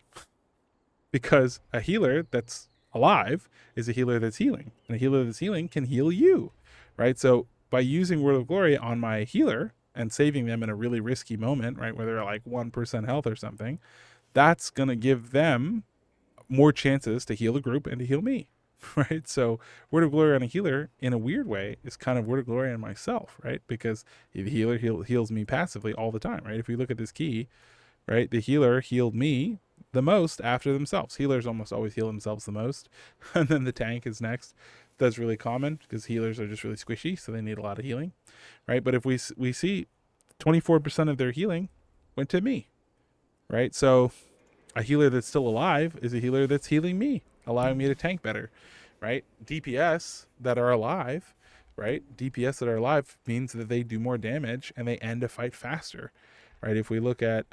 because a healer that's alive is a healer that's healing, and a healer that's healing can heal you, right? So by using Word of Glory on my healer and saving them in a really risky moment, right, where they're like 1% health or something, that's going to give them more chances to heal a group and to heal me. Right? So Word of Glory on a healer, in a weird way, is kind of Word of Glory on myself, right? Because the healer heals me passively all the time, right? If we look at this key, right, the healer healed me the most after themselves. Healers almost always heal themselves the most, and then the tank is next. That's really common because healers are just really squishy, so they need a lot of healing, right? But if we see 24% of their healing went to me, right? So a healer that's still alive is a healer that's healing me, allowing me to tank better, right? DPS that are alive, right? DPS that are alive means that they do more damage and they end a fight faster, right? If we look at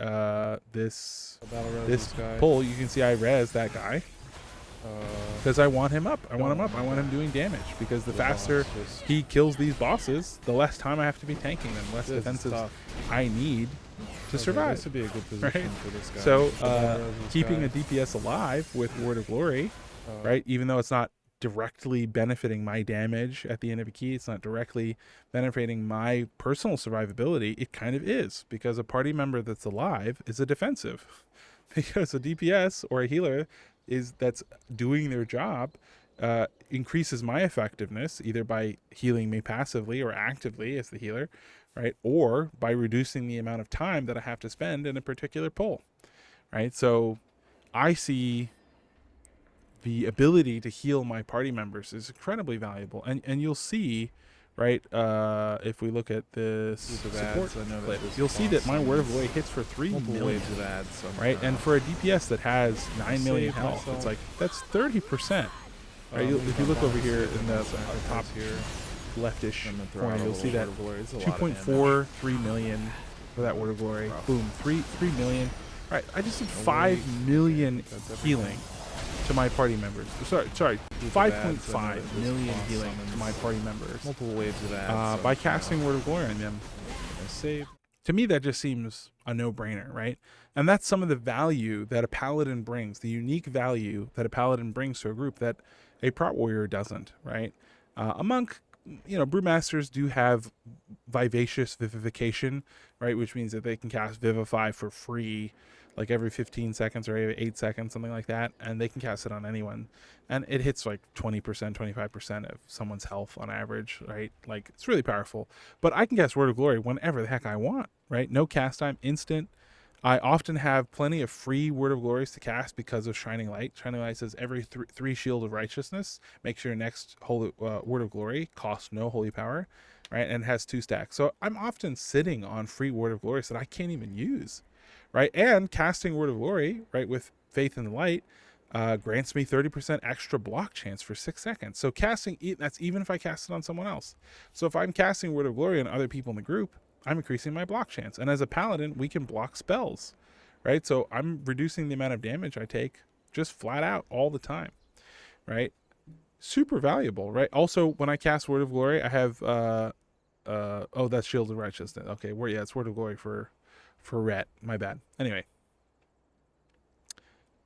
this pull, you can see I res that guy because I want him up. I want him doing damage, because the faster he kills these bosses, the less time I have to be tanking them, less defensives I need to survive. This would be a good position for this guy. So keeping a DPS alive with Word of Glory, right, even though it's not directly benefiting my damage at the end of a key, it's not directly benefiting my personal survivability, it kind of is, because a party member that's alive is a defensive, because a DPS or a healer that's doing their job increases my effectiveness, either by healing me passively or actively as the healer, right, or by reducing the amount of time that I have to spend in a particular pull, right? So I see the ability to heal my party members is incredibly valuable, and you'll see, right, if we look at this support clip, you'll see that my Word of Glory hits for 3 million, right? And for a DPS that has 9 million health, it's like, that's 30%, right? If you look over here in the top here, leftish corner, you'll see that 2.43 million for that Word of Glory. Boom, 3 million. All right, I just did 5 million healing to my party members. Sorry, Group of ads, I know 5.5 that this million boss healing to summons my party members multiple waves of ads. by casting Word of Glory on them. Save. To me, that just seems a no-brainer, right? And that's some of the value that a Paladin brings, the unique value that a Paladin brings to a group that a Prot Warrior doesn't, right? A monk, Brewmasters do have Vivacious Vivification, right? Which means that they can cast Vivify for free, like every 15 seconds or every 8 seconds, something like that. And they can cast it on anyone. And it hits like 20%, 25% of someone's health on average, right? Like, it's really powerful. But I can cast Word of Glory whenever the heck I want, right? No cast time, instant. I often have plenty of free Word of Glories to cast because of Shining Light. Shining Light says every 3 Shield of Righteousness makes your next holy, Word of Glory cost no holy power, right? And it has 2 stacks. So I'm often sitting on free Word of Glories that I can't even use, right? And casting Word of Glory, right, with Faith in the Light, grants me 30% extra block chance for 6 seconds. So casting, that's even if I cast it on someone else. So if I'm casting Word of Glory on other people in the group, I'm increasing my block chance. And as a Paladin, we can block spells, right? So I'm reducing the amount of damage I take just flat out all the time, right? Super valuable, right? Also, when I cast Word of Glory, I have, that's Shield of Righteousness. Okay, it's Word of Glory for Ret. My bad. Anyway,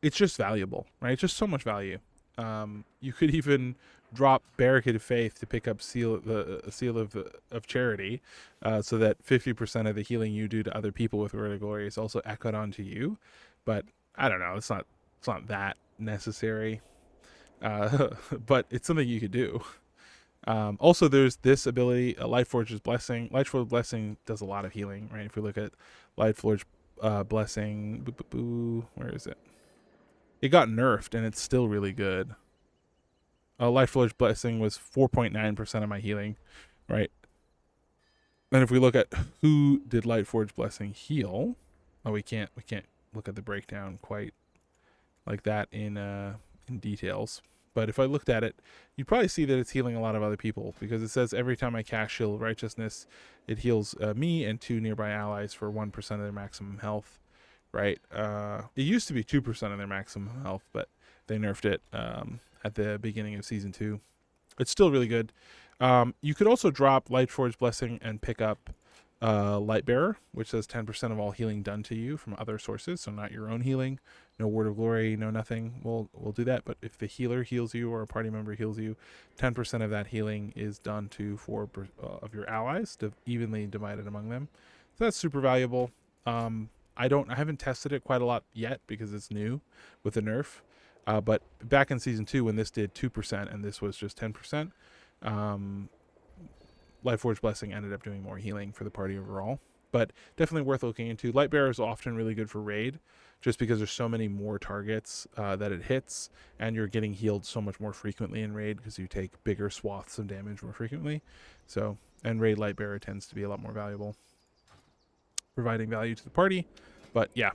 it's just valuable, right? It's just so much value. You could even drop Barricade of Faith to pick up Seal of Charity, so that 50% of the healing you do to other people with Word of Glory is also echoed onto you. But I don't know, it's not that necessary, but it's something you could do. Also, there's this ability, Lightforge's Blessing. Lightforge's Blessing does a lot of healing, right? If we look at Lightforge Blessing, where is it? It got nerfed, and it's still really good. Lightforge Blessing was 4.9% of my healing, right? And if we look at who did Lightforge Blessing heal, we can't look at the breakdown quite like that in details. But if I looked at it, you'd probably see that it's healing a lot of other people, because it says every time I cast Shield of Righteousness, it heals me and 2 nearby allies for 1% of their maximum health, right? It used to be 2% of their maximum health, but they nerfed it at the beginning of Season 2. It's still really good. You could also drop Lightforge Blessing and pick up Lightbearer, which says 10% of all healing done to you from other sources, so not your own healing. No Word of Glory, no nothing. We'll do that. But if the healer heals you or a party member heals you, 10% of that healing is done to 4 of your allies, to evenly divided among them. So that's super valuable. I haven't tested it quite a lot yet because it's new with the nerf. But back in Season 2, when this did 2% and this was just 10%, Lightforge Blessing ended up doing more healing for the party overall. But definitely worth looking into. Lightbearer is often really good for raid, just because there's so many more targets that it hits, and you're getting healed so much more frequently in raid because you take bigger swaths of damage more frequently. So, and raid Lightbearer tends to be a lot more valuable, providing value to the party. But yeah,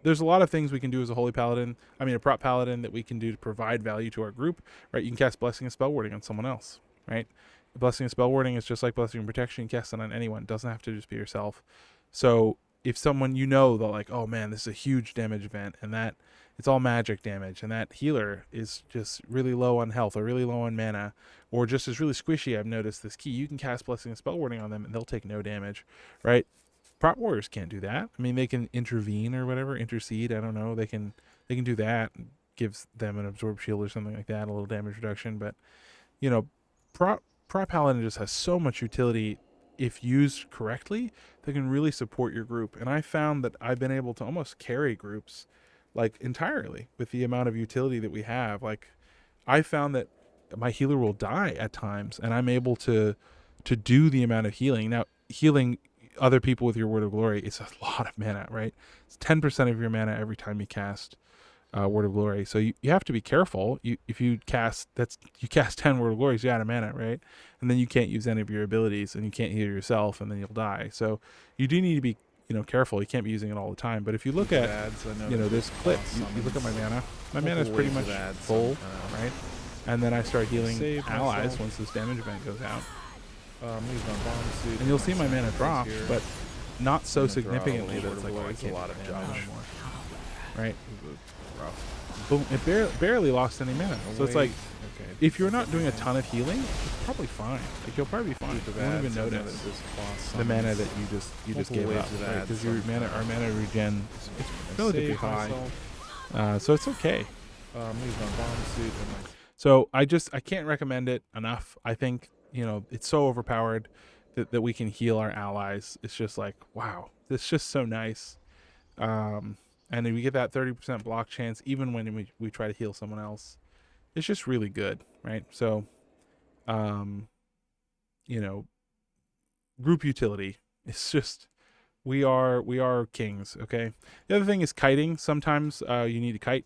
there's a lot of things we can do as a Holy Paladin. A Prot Paladin that we can do to provide value to our group, right? You can cast Blessing and Spellwarding on someone else, right? Blessing and Spellwarding is just like Blessing and Protection. You cast it on anyone. It doesn't have to just be yourself. So if someone that like, oh man, this is a huge damage event, and that it's all magic damage, and that healer is just really low on health or really low on mana, or just is really squishy, I've noticed this key, you can cast Blessing and Spellwarding on them and they'll take no damage, right? Prot Warriors can't do that. They can intervene or whatever, intercede, I don't know. They can do that, gives them an absorb shield or something like that, a little damage reduction. But Prot Paladin just has so much utility. If used correctly, they can really support your group. And I found that I've been able to almost carry groups like entirely with the amount of utility that we have. Like, I found that my healer will die at times, and I'm able to do the amount of healing. Now, healing other people with your Word of Glory is a lot of mana, right? It's 10% of your mana every time you cast Word of Glory. So you have to be careful. If you cast 10 Word of Glories, you're out of mana, right? And then you can't use any of your abilities, and you can't heal yourself, and then you'll die. So you do need to be careful. You can't be using it all the time. But if you look at this clip, you look at my mana. My mana is pretty much full, right? And then I start healing allies once this damage event goes out. And you'll see my mana drop, but not so significantly that it's like, oh, I can't do mana anymore. Right? boom, it barely lost any mana. So it's like, okay. if you're not doing a ton of healing, it's probably fine. Like, you'll probably be fine. You won't even notice the mana that you just gave up, right? Because your our mana regen is relatively high. So it's okay. I'm using my bomb suit and my So I can't recommend it enough. I think, it's so overpowered that we can heal our allies. It's just like, wow, it's just so nice. And then we get that 30% block chance even when we try to heal someone else. It's just really good, right? So, group utility. It's just, we are kings, okay? The other thing is kiting. Sometimes you need to kite.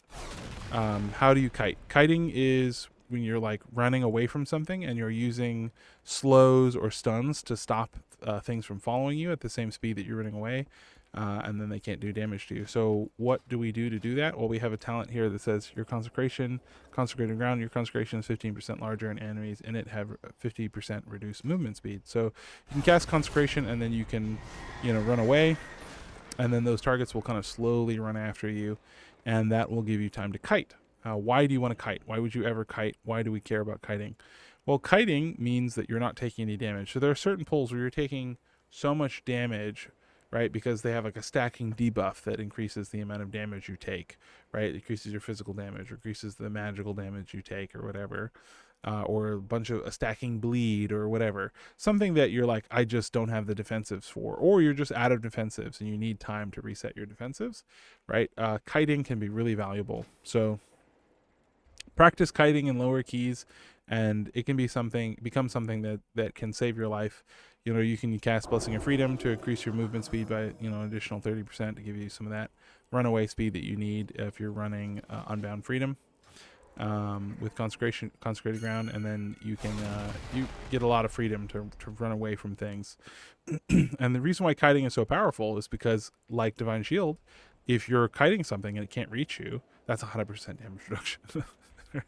How do you kite? Kiting is when you're like running away from something and you're using slows or stuns to stop things from following you at the same speed that you're running away, and then they can't do damage to you. So what do we do to do that? Well, we have a talent here that says your consecrated ground, your consecration is 15% larger, and enemies in it have 50% reduced movement speed. So you can cast consecration and then you can, run away, and then those targets will kind of slowly run after you, and that will give you time to kite. Why do you want to kite? Why would you ever kite? Why do we care about kiting? Well, kiting means that you're not taking any damage. So there are certain pulls where you're taking so much damage, right? Because they have like a stacking debuff that increases the amount of damage you take, right? It increases your physical damage, increases the magical damage you take, or whatever. Or a stacking bleed or whatever. Something that you're like, I just don't have the defensives for. Or you're just out of defensives and you need time to reset your defensives, right? Kiting can be really valuable. So practice kiting in lower keys, and it can become something that can save your life. You can cast Blessing of Freedom to increase your movement speed by an additional 30% to give you some of that runaway speed that you need if you're running Unbound Freedom with consecrated ground, and then you can you get a lot of freedom to run away from things. And the reason why kiting is so powerful is because, like Divine Shield, if you're kiting something and it can't reach you, that's 100% damage reduction.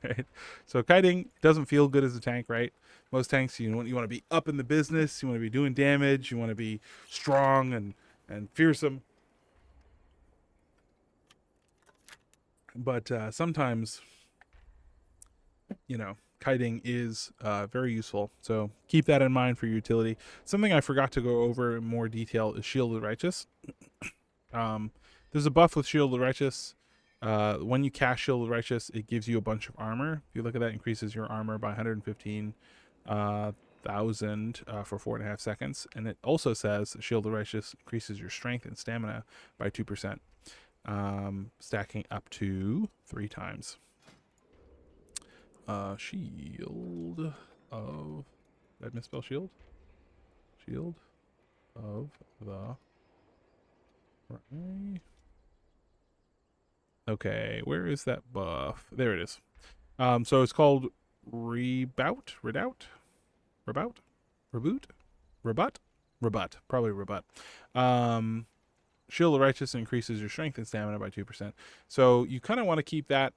Right? So kiting doesn't feel good as a tank, right? Most tanks, you want to be up in the business, you want to be doing damage, you want to be strong and fearsome. But sometimes, kiting is very useful. So keep that in mind for your utility. Something I forgot to go over in more detail is Shield of the Righteous. There's a buff with Shield of the Righteous. When you cast Shield of the Righteous, it gives you a bunch of armor. If you look at that, it increases your armor by 115,000 for 4.5 seconds. And it also says Shield of the Righteous increases your strength and stamina by 2%, stacking up to 3 times. Shield of... Did I misspell shield? Shield of the... Okay, where is that buff? There it is. So it's called Rebut. Probably Rebut. Shield of Righteous increases your strength and stamina by 2%. So you kind of want to keep that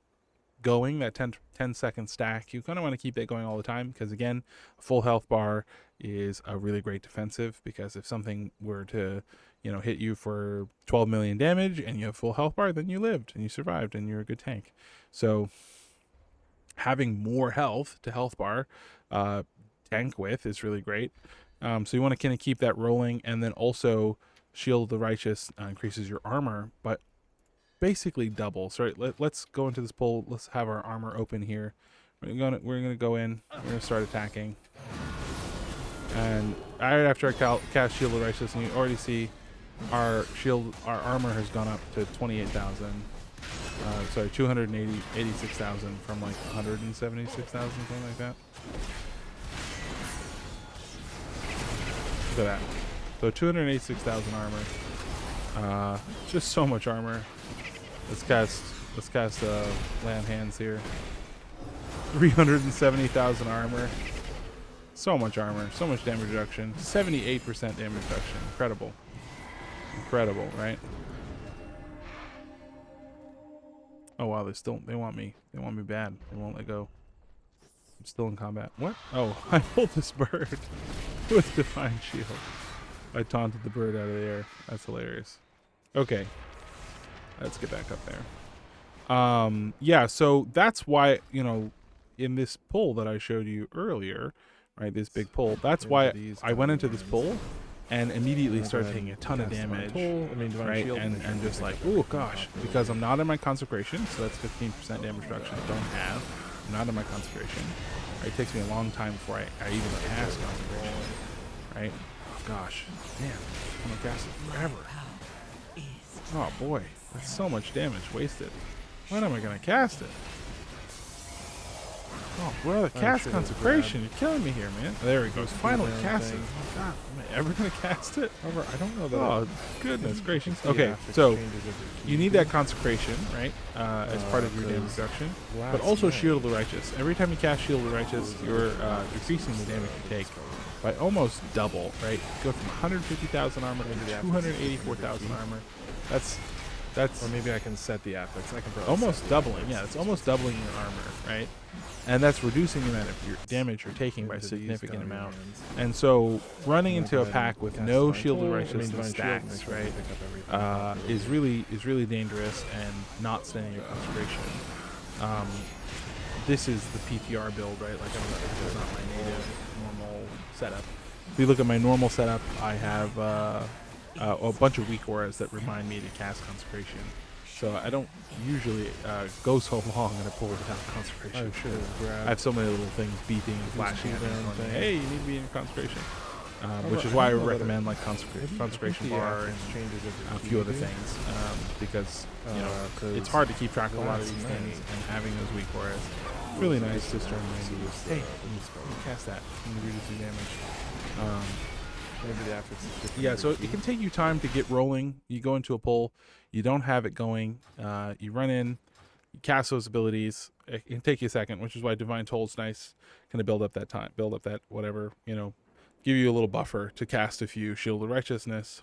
going, that 10-second stack. You kind of want to keep that going all the time, because again, a full health bar is a really great defensive, because if something were to hit you for 12 million damage and you have full health bar, then you lived and you survived and you're a good tank. So having more health to health bar tank with is really great. So you want to kind of keep that rolling, and then also Shield of the Righteous increases your armor, but basically double. So let's go into this pull. Let's have our armor open here. We're gonna go in. We're gonna start attacking. And right after I cast Shield of the Righteous, and you already see our armor has gone up to 28,000. Sorry, 286,000 from like 176,000, something like that. Look at that. So 286,000 armor. Just so much armor. Let's cast land hands here. 370,000 armor. So much armor, so much damage reduction. 78% damage reduction. Incredible, right? Oh wow, they want me bad. They won't let go. I'm still in combat. What? Oh, I pulled this bird with Divine Shield. I taunted the bird out of the air. That's hilarious. Okay. Let's get back up there. Yeah, so that's why, you know, in this pull that I showed you earlier, right, this big pull, that's why I went into this pull and immediately started taking a ton of damage, right, and just like, oh gosh, because I'm not in my consecration, so that's 15% damage reduction I don't have. I'm not in my consecration. Right, it takes me a long time before I even cast consecration, right? Oh gosh, man, I'm gonna cast it forever. Oh boy, that's so much damage wasted. When am I gonna cast it? Oh, brother, cast consecration. You're killing me here, man. There he goes. Finally cast it. Oh, God, am I ever gonna cast it? However, I don't know that. Oh, goodness gracious. Okay, so you need that consecration, right, as part of your damage reduction, but also Shield of the Righteous. Every time you cast Shield of the Righteous, you're decreasing the damage you take by almost double, right? Go from 150,000 armor to 284,000 armor. That's or maybe I can set the affix. I can almost doubling. Yeah, it's almost doubling your armor, right? And that's reducing the amount of your damage you're taking by a significant amount. And so running into a pack with no Shield of Righteousness stacks, right, is really dangerous and not standing your consecration. This is the PTR build, right? Like, this is not my native normal setup. If you look at my normal setup, I have a bunch of weak auras that remind me to cast consecration. So I don't usually go so long in a pull without consecration. I have so many little things beeping and flashing at me saying, hey, you need to be in consecration. Which is why I recommend like consecration bar and a few other things, because you know it's hard to keep track of a lot of these things, and having those weak auras, it's really nice to start hey, you cast that, and you reduce your damage. Yeah, so it can take you time to get rolling. You go into a pull, you don't have it going, you run in, you cast those abilities. It can take you a second, which is why Divine Toll's nice. Kind of build up that time, build up that whatever, you know, give you a little buffer to cast a few Shield of Righteousness,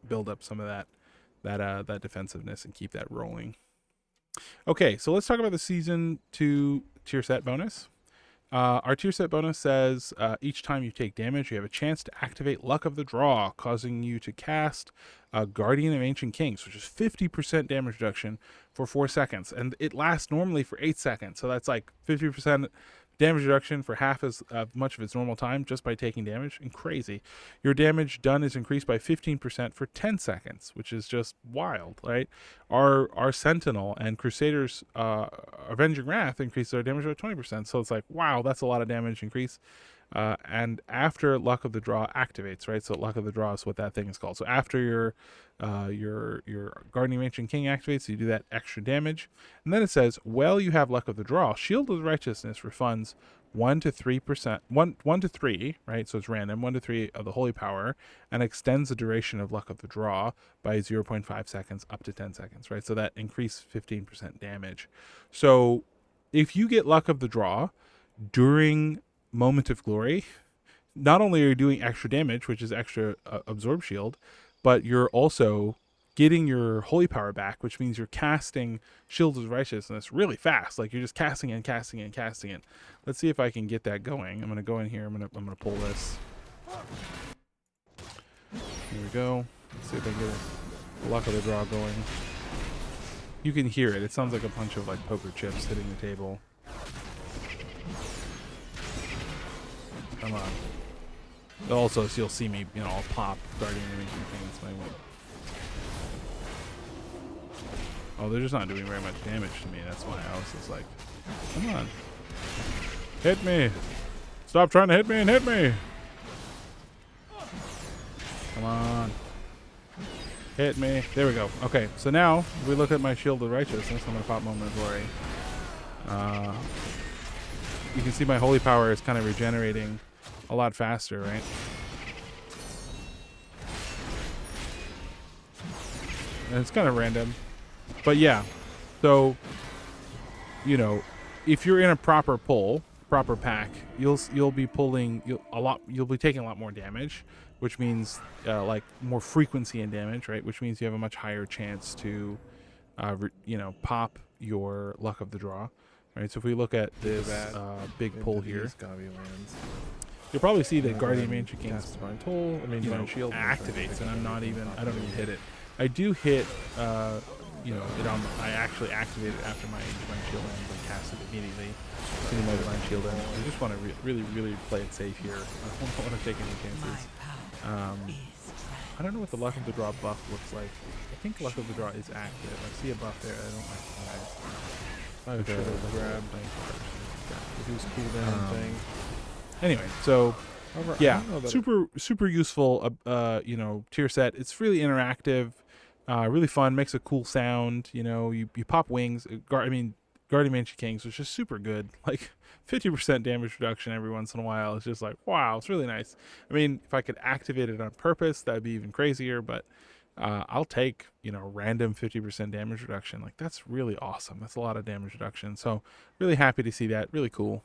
build up some of that defensiveness, and keep that rolling. Okay, so let's talk about the Season 2 tier set bonus. Our tier set bonus says each time you take damage, you have a chance to activate Luck of the Draw, causing you to cast Guardian of Ancient Kings, which is 50% damage reduction for 4 seconds. And it lasts normally for 8 seconds. So that's like 50% damage reduction for half as much of its normal time just by taking damage. And crazy. Your damage done is increased by 15% for 10 seconds, which is just wild, right? Our Sentinel and Crusader's Avenging Wrath increase their damage by 20%. So it's like, wow, that's a lot of damage increase. And after Luck of the Draw activates, right? So Luck of the Draw is what that thing is called. So after your Guardian of Ancient King activates, you do that extra damage. And then it says, well, you have Luck of the Draw. Shield of Righteousness refunds 1 to 3%, 1 to 3, right? So it's random, 1 to 3 of the Holy Power, and extends the duration of Luck of the Draw by 0.5 seconds up to 10 seconds, right? So that increased 15% damage. So if you get Luck of the Draw during Moment of Glory, not only are you doing extra damage, which is extra absorb shield, but you're also getting your Holy Power back, which means you're casting Shield of Righteousness really fast. Like, you're just casting it and casting it and casting it. Let's see if I can get that going. I'm gonna go in here. I'm gonna pull this. Here we go. Let's see if I can get a Luck of the Draw going. You can hear it. It sounds like a bunch of like poker chips hitting the table. Come on. Also, so you'll see me, you know, I'll pop Guardian of Ancient Kings. My win. Oh, they're just not doing very much damage to me. That's why I was just like, come on. Hit me. Stop trying to hit me and hit me. Come on. Hit me. There we go. Okay, so now if we look at my Shield of Righteousness. I'm going to pop Moment of Glory. You can see my Holy Power is kind of regenerating a lot faster, right? And it's kind of random. But yeah, so, you know, if you're in a proper pull, proper pack, you'll be pulling you'll be taking a lot more damage, which means like more frequency in damage, right? Which means you have a much higher chance to, you know, pop your Luck of the Draw, right? So if we look at this big pull here, you'll probably see that Guardian of Ancient Kings Divine Toll, Divine Shield activates, and I don't even hit it. I do hit I actually activate it after my divine shield ends and cast it immediately. Getting my divine shield ends. I just want to really play it safe here. I don't want to take any chances. I don't know what the luck of the draw buff looks like. I think luck of the draw is active. I see a buff there. I don't recognize. I should have grabbed his cooldown thing. Anyway, so However, yeah, I don't know that super useful. Tier set. It's really interactive, really fun. Makes a cool sound. You pop wings. Guardian Banshee Kings was just super good. Like 50% damage reduction every once in a while. It's just like, wow, it's really nice. I mean, if I could activate it on purpose, that'd be even crazier. But I'll take random 50% damage reduction. Like that's really awesome. That's a lot of damage reduction. So really happy to see that. Really cool.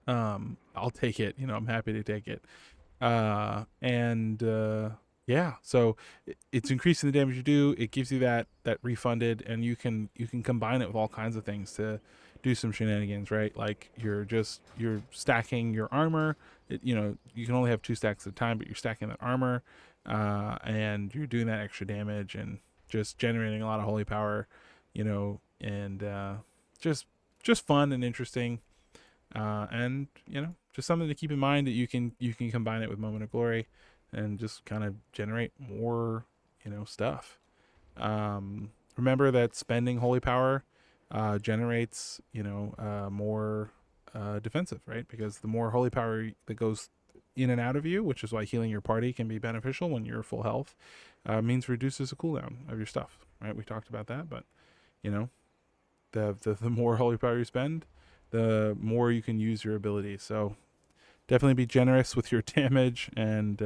I'll take it. I'm happy to take it. Yeah, so it's increasing the damage you do. It gives you that refunded, and you can combine it with all kinds of things to do some shenanigans, right? Like you're stacking your armor. You can only have 2 stacks at a time, but you're stacking that armor, and you're doing that extra damage and just generating a lot of holy power, and just fun and interesting. And just something to keep in mind that you can combine it with Moment of Glory and just kind of generate more stuff. Remember that spending holy power generates more defensive, right? Because the more holy power that goes in and out of you, which is why healing your party can be beneficial when you're full health, means reduces the cooldown of your stuff, right? We talked about that, but the more holy power you spend, the more you can use your ability. So definitely be generous with your damage and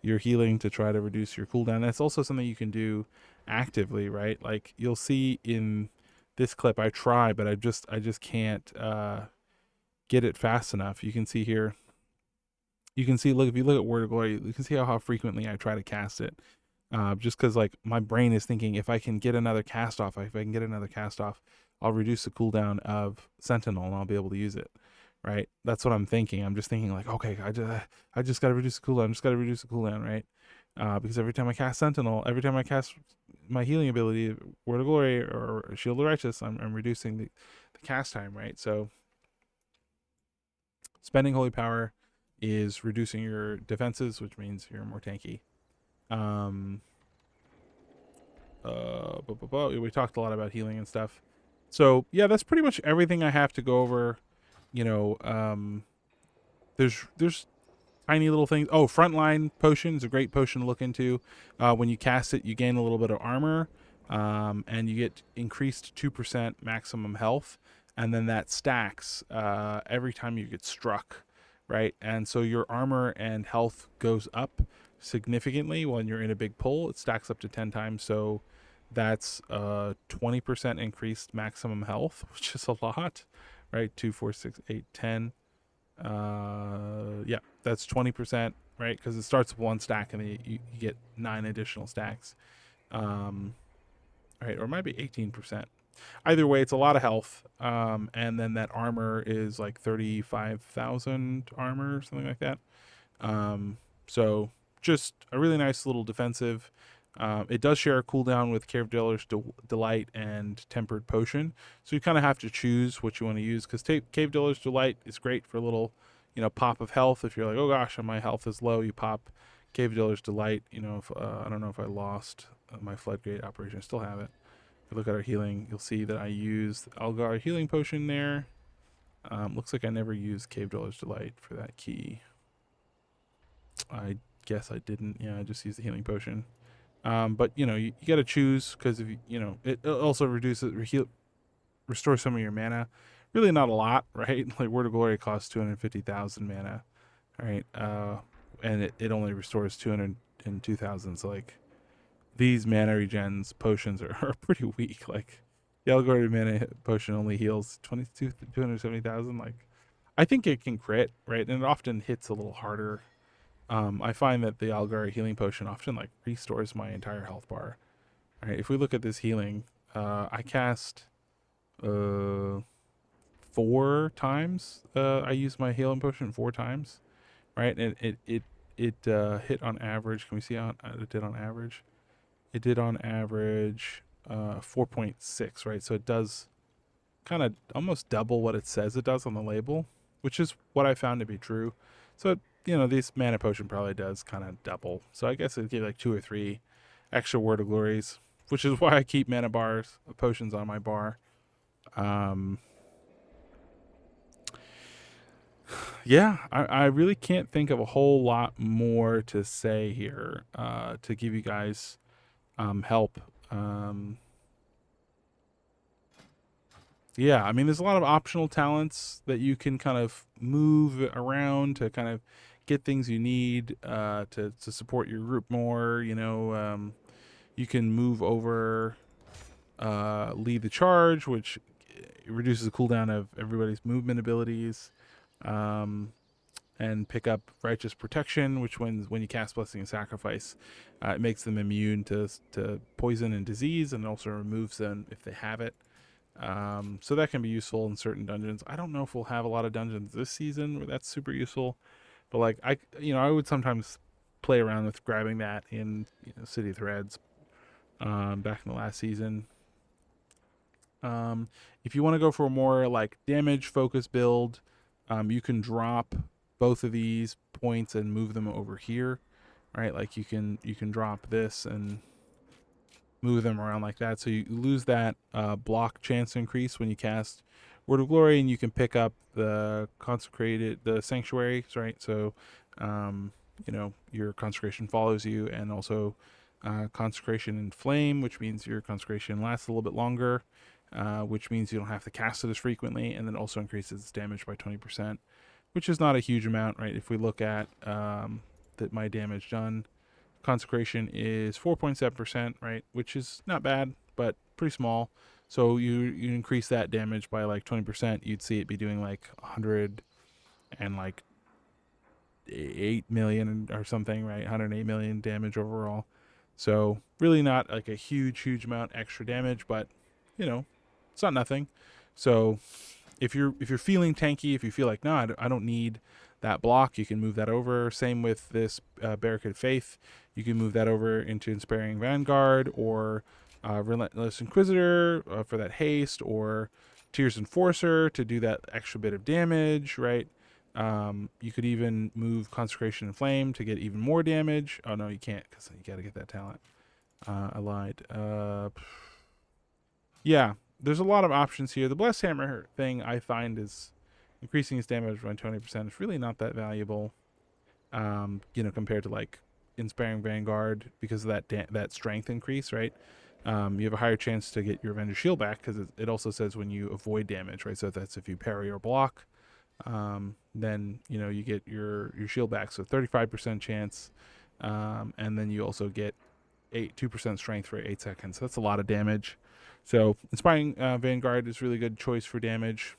your healing to try to reduce your cooldown. That's also something you can do actively, right? Like you'll see in this clip, I try, but I just can't get it fast enough. You can see here. You can see, look, if you look at Word of Glory, you can see how frequently I try to cast it. Just because like my brain is thinking if I can get another cast off, I'll reduce the cooldown of Sentinel and I'll be able to use it, right? That's what I'm thinking. I'm just thinking like, okay, I just got to reduce the cooldown, right? Because every time I cast Sentinel, every time I cast my healing ability, Word of Glory or Shield of Righteous, I'm reducing the cast time, right? So spending holy power is reducing your defenses, which means you're more tanky. We talked a lot about healing and stuff. So yeah, that's pretty much everything I have to go over. There's tiny little things. Oh, frontline potion is a great potion to look into. When you cast it, you gain a little bit of armor, and you get increased 2% maximum health, and then that stacks every time you get struck, right? And so your armor and health goes up significantly when you're in a big pull. It stacks up to 10 times. So that's 20% increased maximum health, which is a lot, right? 2, 4, 6, 8, 10. Yeah, that's 20%, right? Because it starts with 1 stack and then you get 9 additional stacks. Right, or it might be 18%. Either way, it's a lot of health. And then that armor is like 35,000 armor, something like that. So just a really nice little defensive. It does share a cooldown with Cave Dweller's Delight and Tempered Potion. So you kind of have to choose what you want to use, because Cave Dweller's Delight is great for a little, pop of health. If you're like, oh gosh, my health is low, you pop Cave Dweller's Delight. If, I don't know if I lost my Floodgate operation. I still have it. If you look at our healing, you'll see that I used Algar Healing Potion there. Looks like I never used Cave Dweller's Delight for that key. I guess I didn't. Yeah, I just used the Healing Potion. But you got to choose, because if it also restores some of your mana. Really not a lot, right? Like Word of Glory costs 250,000 mana, right? And it only restores 202,000. So like these mana regens potions are pretty weak. Like the Algorian mana potion only heals 270,000. Like I think it can crit, right? And it often hits a little harder. I find that the Algar healing potion often like restores my entire health bar. All right, if we look at this healing, I cast 4 times. I used my healing potion 4 times, right? And it hit on average. Can we see how it did on average? It did on average 4.6, right? So it does kind of almost double what it says it does on the label, which is what I found to be true. So, this mana potion probably does kind of double. So I guess it'd give like 2 or 3 extra Word of Glories, which is why I keep mana bars, potions on my bar. Yeah, I really can't think of a whole lot more to say here to give you guys help. Yeah, I mean, there's a lot of optional talents that you can kind of move around to kind of get things you need to support your group more. You can move over, lead the charge, which reduces the cooldown of everybody's movement abilities. And pick up Righteous Protection, which when you cast Blessing and Sacrifice, it makes them immune to poison and disease, and also removes them if they have it. So that can be useful in certain dungeons. I don't know if we'll have a lot of dungeons this season where that's super useful, but like I would sometimes play around with grabbing that in City of Threads back in the last season. If you want to go for a more like damage focused build, you can drop both of these points and move them over here, right? Like you can drop this and move them around like that, so you lose that block chance increase when you cast Word of Glory, and you can pick up the sanctuaries, right? So your consecration follows you, and also consecration in flame, which means your consecration lasts a little bit longer, which means you don't have to cast it as frequently, and then also increases its damage by 20%, which is not a huge amount, right? If we look at that my damage done, consecration is 4.7%, right? Which is not bad, but pretty small. So you increase that damage by like 20%, you'd see it be doing like 100 and like 8 million or something, right? 108 million damage overall. So really not like a huge amount extra damage, but it's not nothing. So if you're feeling tanky, if you feel like no, I don't need that block, you can move that over. Same with this Barricade Faith, you can move that over into Inspiring Vanguard or Relentless Inquisitor for that haste, or Tears Enforcer to do that extra bit of damage, right? You could even move Consecration and Flame to get even more damage. Oh no, you can't, because you got to get that talent. I lied. Yeah, there's a lot of options here. The Blessed Hammer thing I find is increasing its damage by 20%. It's really not that valuable, compared to like Inspiring Vanguard, because of that strength increase, right? You have a higher chance to get your Avenger Shield back, because it also says when you avoid damage, right? So that's if you parry or block, then you get your shield back. So 35% chance, and then you also get 2% strength for 8 seconds. So that's a lot of damage. So Inspiring Vanguard is really good choice for damage.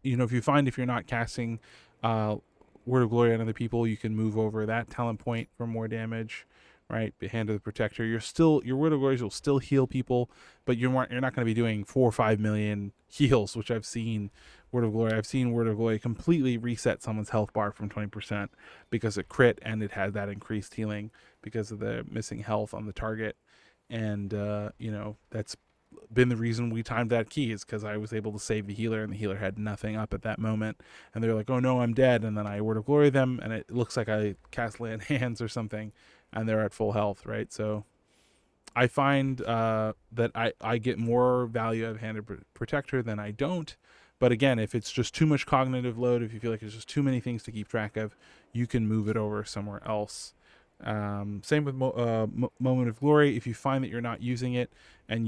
If you find if you're not casting Word of Glory on other people, you can move over that talent point for more damage, right? Hand of the Protector. Your Word of Glories will still heal people, but you're not going to be doing 4 or 5 million heals, which I've seen I've seen Word of Glory completely reset someone's health bar from 20% because it crit, and it had that increased healing because of the missing health on the target. And that's been the reason we timed that key, is because I was able to save the healer, and the healer had nothing up at that moment, and they're like, oh no, I'm dead, and then I Word of Glory them, and it looks like I cast Lay on Hands or something, and they're at full health, right? So I find that I get more value out of Hand of Protector than I don't. But again, if it's just too much cognitive load, if you feel like there's just too many things to keep track of, you can move it over somewhere else. Same with Moment of Glory. If you find that you're not using it, but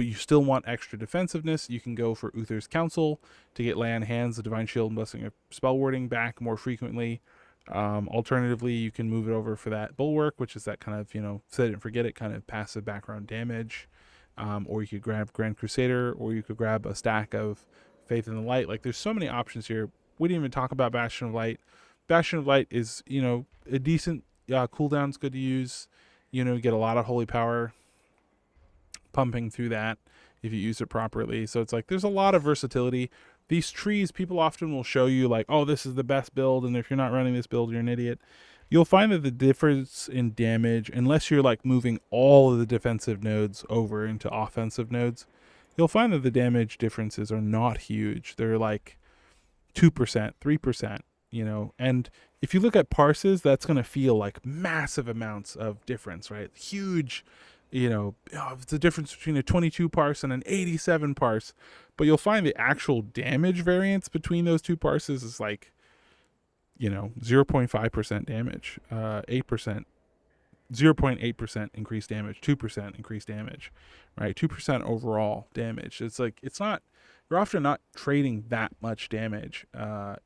you still want extra defensiveness, you can go for Uther's Counsel to get Lay on Hands, the Divine Shield, and Blessing of Spellwarding back more frequently. Alternatively, you can move it over for that Bulwark, which is that kind of set it and forget it kind of passive background damage. Or you could grab Grand Crusader, or you could grab a stack of Faith in the Light. Like, there's so many options here. We didn't even talk about Bastion of Light. Bastion of Light is a decent cooldown's good to use. You get a lot of holy power pumping through that if you use it properly. So it's like there's a lot of versatility. These trees, people often will show you like, oh, this is the best build, and if you're not running this build, you're an idiot. you'll find that the difference in damage, unless you're like moving all of the defensive nodes over into offensive nodes, you'll find that the damage differences are not huge. They're like 2%, 3%, and if you look at parses, that's going to feel like massive amounts of difference, right? Huge, it's the difference between a 22 parse and an 87 parse, but you'll find the actual damage variance between those two parses is like, 0.5% damage, 8%, 0.8% increased damage, 2% increased damage, right? 2% overall damage. It's like, you're often not trading that much damage,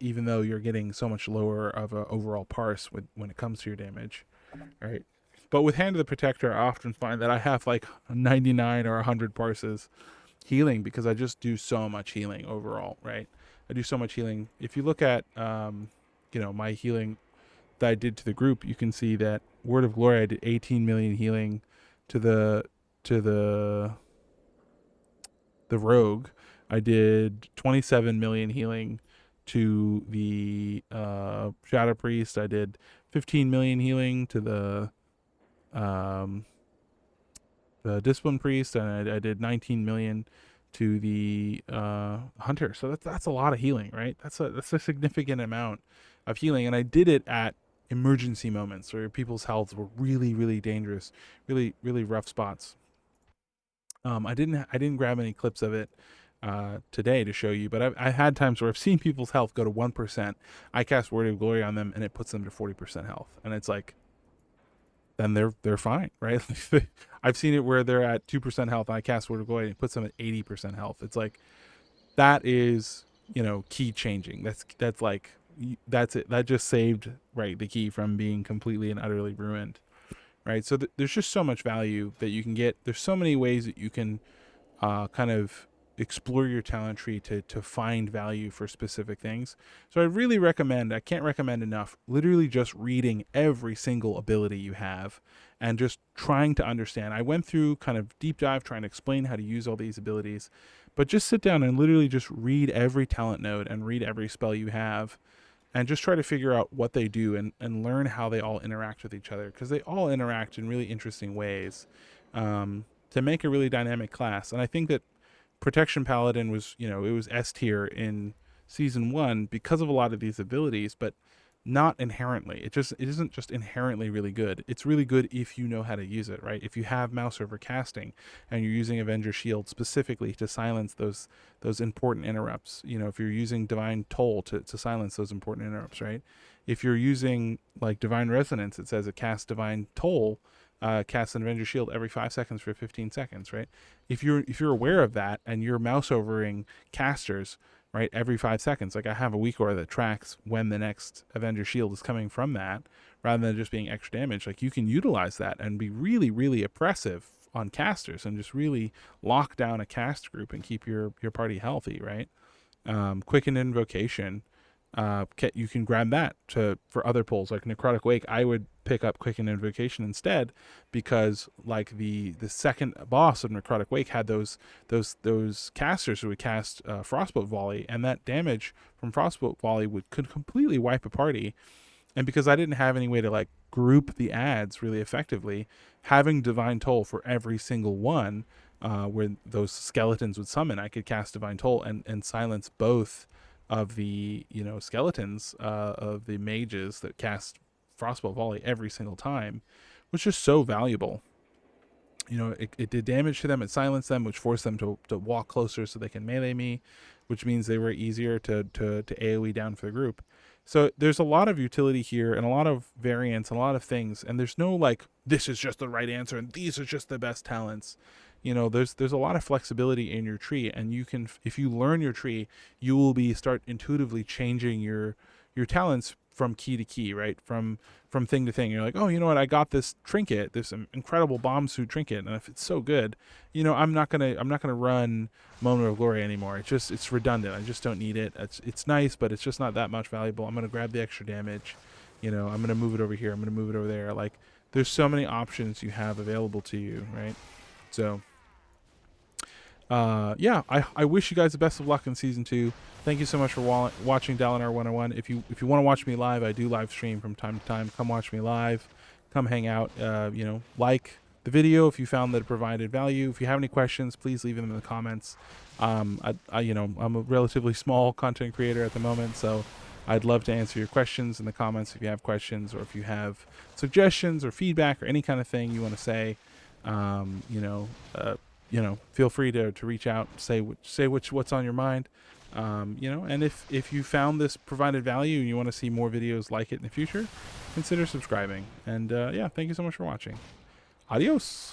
even though you're getting so much lower of an overall parse when it comes to your damage, right? But with Hand of the Protector, I often find that I have like 99 or 100 parses healing because I just do so much healing overall, right? I do so much healing. If you look at, my healing that I did to the group, you can see that Word of Glory, I did 18 million healing to the rogue. I did 27 million healing to the Shadow Priest. I did 15 million healing to the Discipline Priest, and I did 19 million to the Hunter. So that's a lot of healing, right? That's a significant amount of healing, and I did it at emergency moments where people's health were really, really dangerous, really, really rough spots. I didn't grab any clips of it today to show you, but I've had times where I've seen people's health go to 1%. I cast Word of Glory on them, and it puts them to 40% health, and it's like, then they're fine, right? I've seen it where they're at 2% health, and I cast Word of Glory, and it puts them at 80% health. It's like, that is, key changing. That's like, that's it. That just saved, right, the key from being completely and utterly ruined, right? So there's just so much value that you can get. There's so many ways that you can kind of explore your talent tree to find value for specific things. So I really recommend, I can't recommend enough, literally just reading every single ability you have and just trying to understand. I went through kind of deep dive trying to explain how to use all these abilities, but just sit down and literally just read every talent node and read every spell you have and just try to figure out what they do and learn how they all interact with each other, because they all interact in really interesting ways to make a really dynamic class. And I think that Protection Paladin was, it was S tier in season 1 because of a lot of these abilities, but not inherently. It isn't just inherently really good. It's really good if you know how to use it, right? If you have mouse over casting and you're using Avenger Shield specifically to silence those important interrupts, if you're using Divine Toll to silence those important interrupts, right? If you're using like Divine Resonance, it says it casts Divine Toll, cast an Avenger Shield every 5 seconds for 15 seconds, right? If you're aware of that and you're mouse overing casters, right, every 5 seconds, like I have a weak aura that tracks when the next Avenger Shield is coming from that, rather than just being extra damage, like you can utilize that and be really, really oppressive on casters and just really lock down a cast group and keep your party healthy, right? Quicken Invocation, you can grab that for other pulls like Necrotic Wake. I would pick up Quicken Invocation instead, because like the second boss of Necrotic Wake had those casters who would cast Frostbolt Volley, and that damage from Frostbolt Volley could completely wipe a party. And because I didn't have any way to like group the adds really effectively, having Divine Toll for every single one where those skeletons would summon, I could cast Divine Toll and silence both of the skeletons of the mages that cast Frostbolt Volley every single time, which is so valuable. It did damage to them, it silenced them, which forced them to walk closer so they can melee me, which means they were easier to AoE down for the group. So there's a lot of utility here and a lot of variance and a lot of things, and there's no like, this is just the right answer and these are just the best talents. There's a lot of flexibility in your tree, and you can, if you learn your tree, you will start intuitively changing your talents from key to key, right? From thing to thing. You're like, oh, you know what? I got this trinket, this incredible bomb suit trinket, and if it's so good, I'm not gonna run Moment of Glory anymore. It's redundant. I just don't need it. It's nice, but it's just not that much valuable. I'm gonna grab the extra damage. I'm gonna move it over here. I'm gonna move it over there. Like, there's so many options you have available to you, right? So yeah, I wish you guys the best of luck in season 2. Thank you so much for watching Dalinar 101. If you want to watch me live, I do live stream from time to time. Come watch me live. Come hang out. You know, like the video if you found that it provided value. If you have any questions, please leave them in the comments. You know, I'm a relatively small content creator at the moment, so I'd love to answer your questions in the comments if you have questions, or if you have suggestions or feedback or any kind of thing you want to say. You know, feel free to reach out, say what's on your mind. You know, and if you found this provided value and you want to see more videos like it in the future, consider subscribing. And yeah, thank you so much for watching. Adios.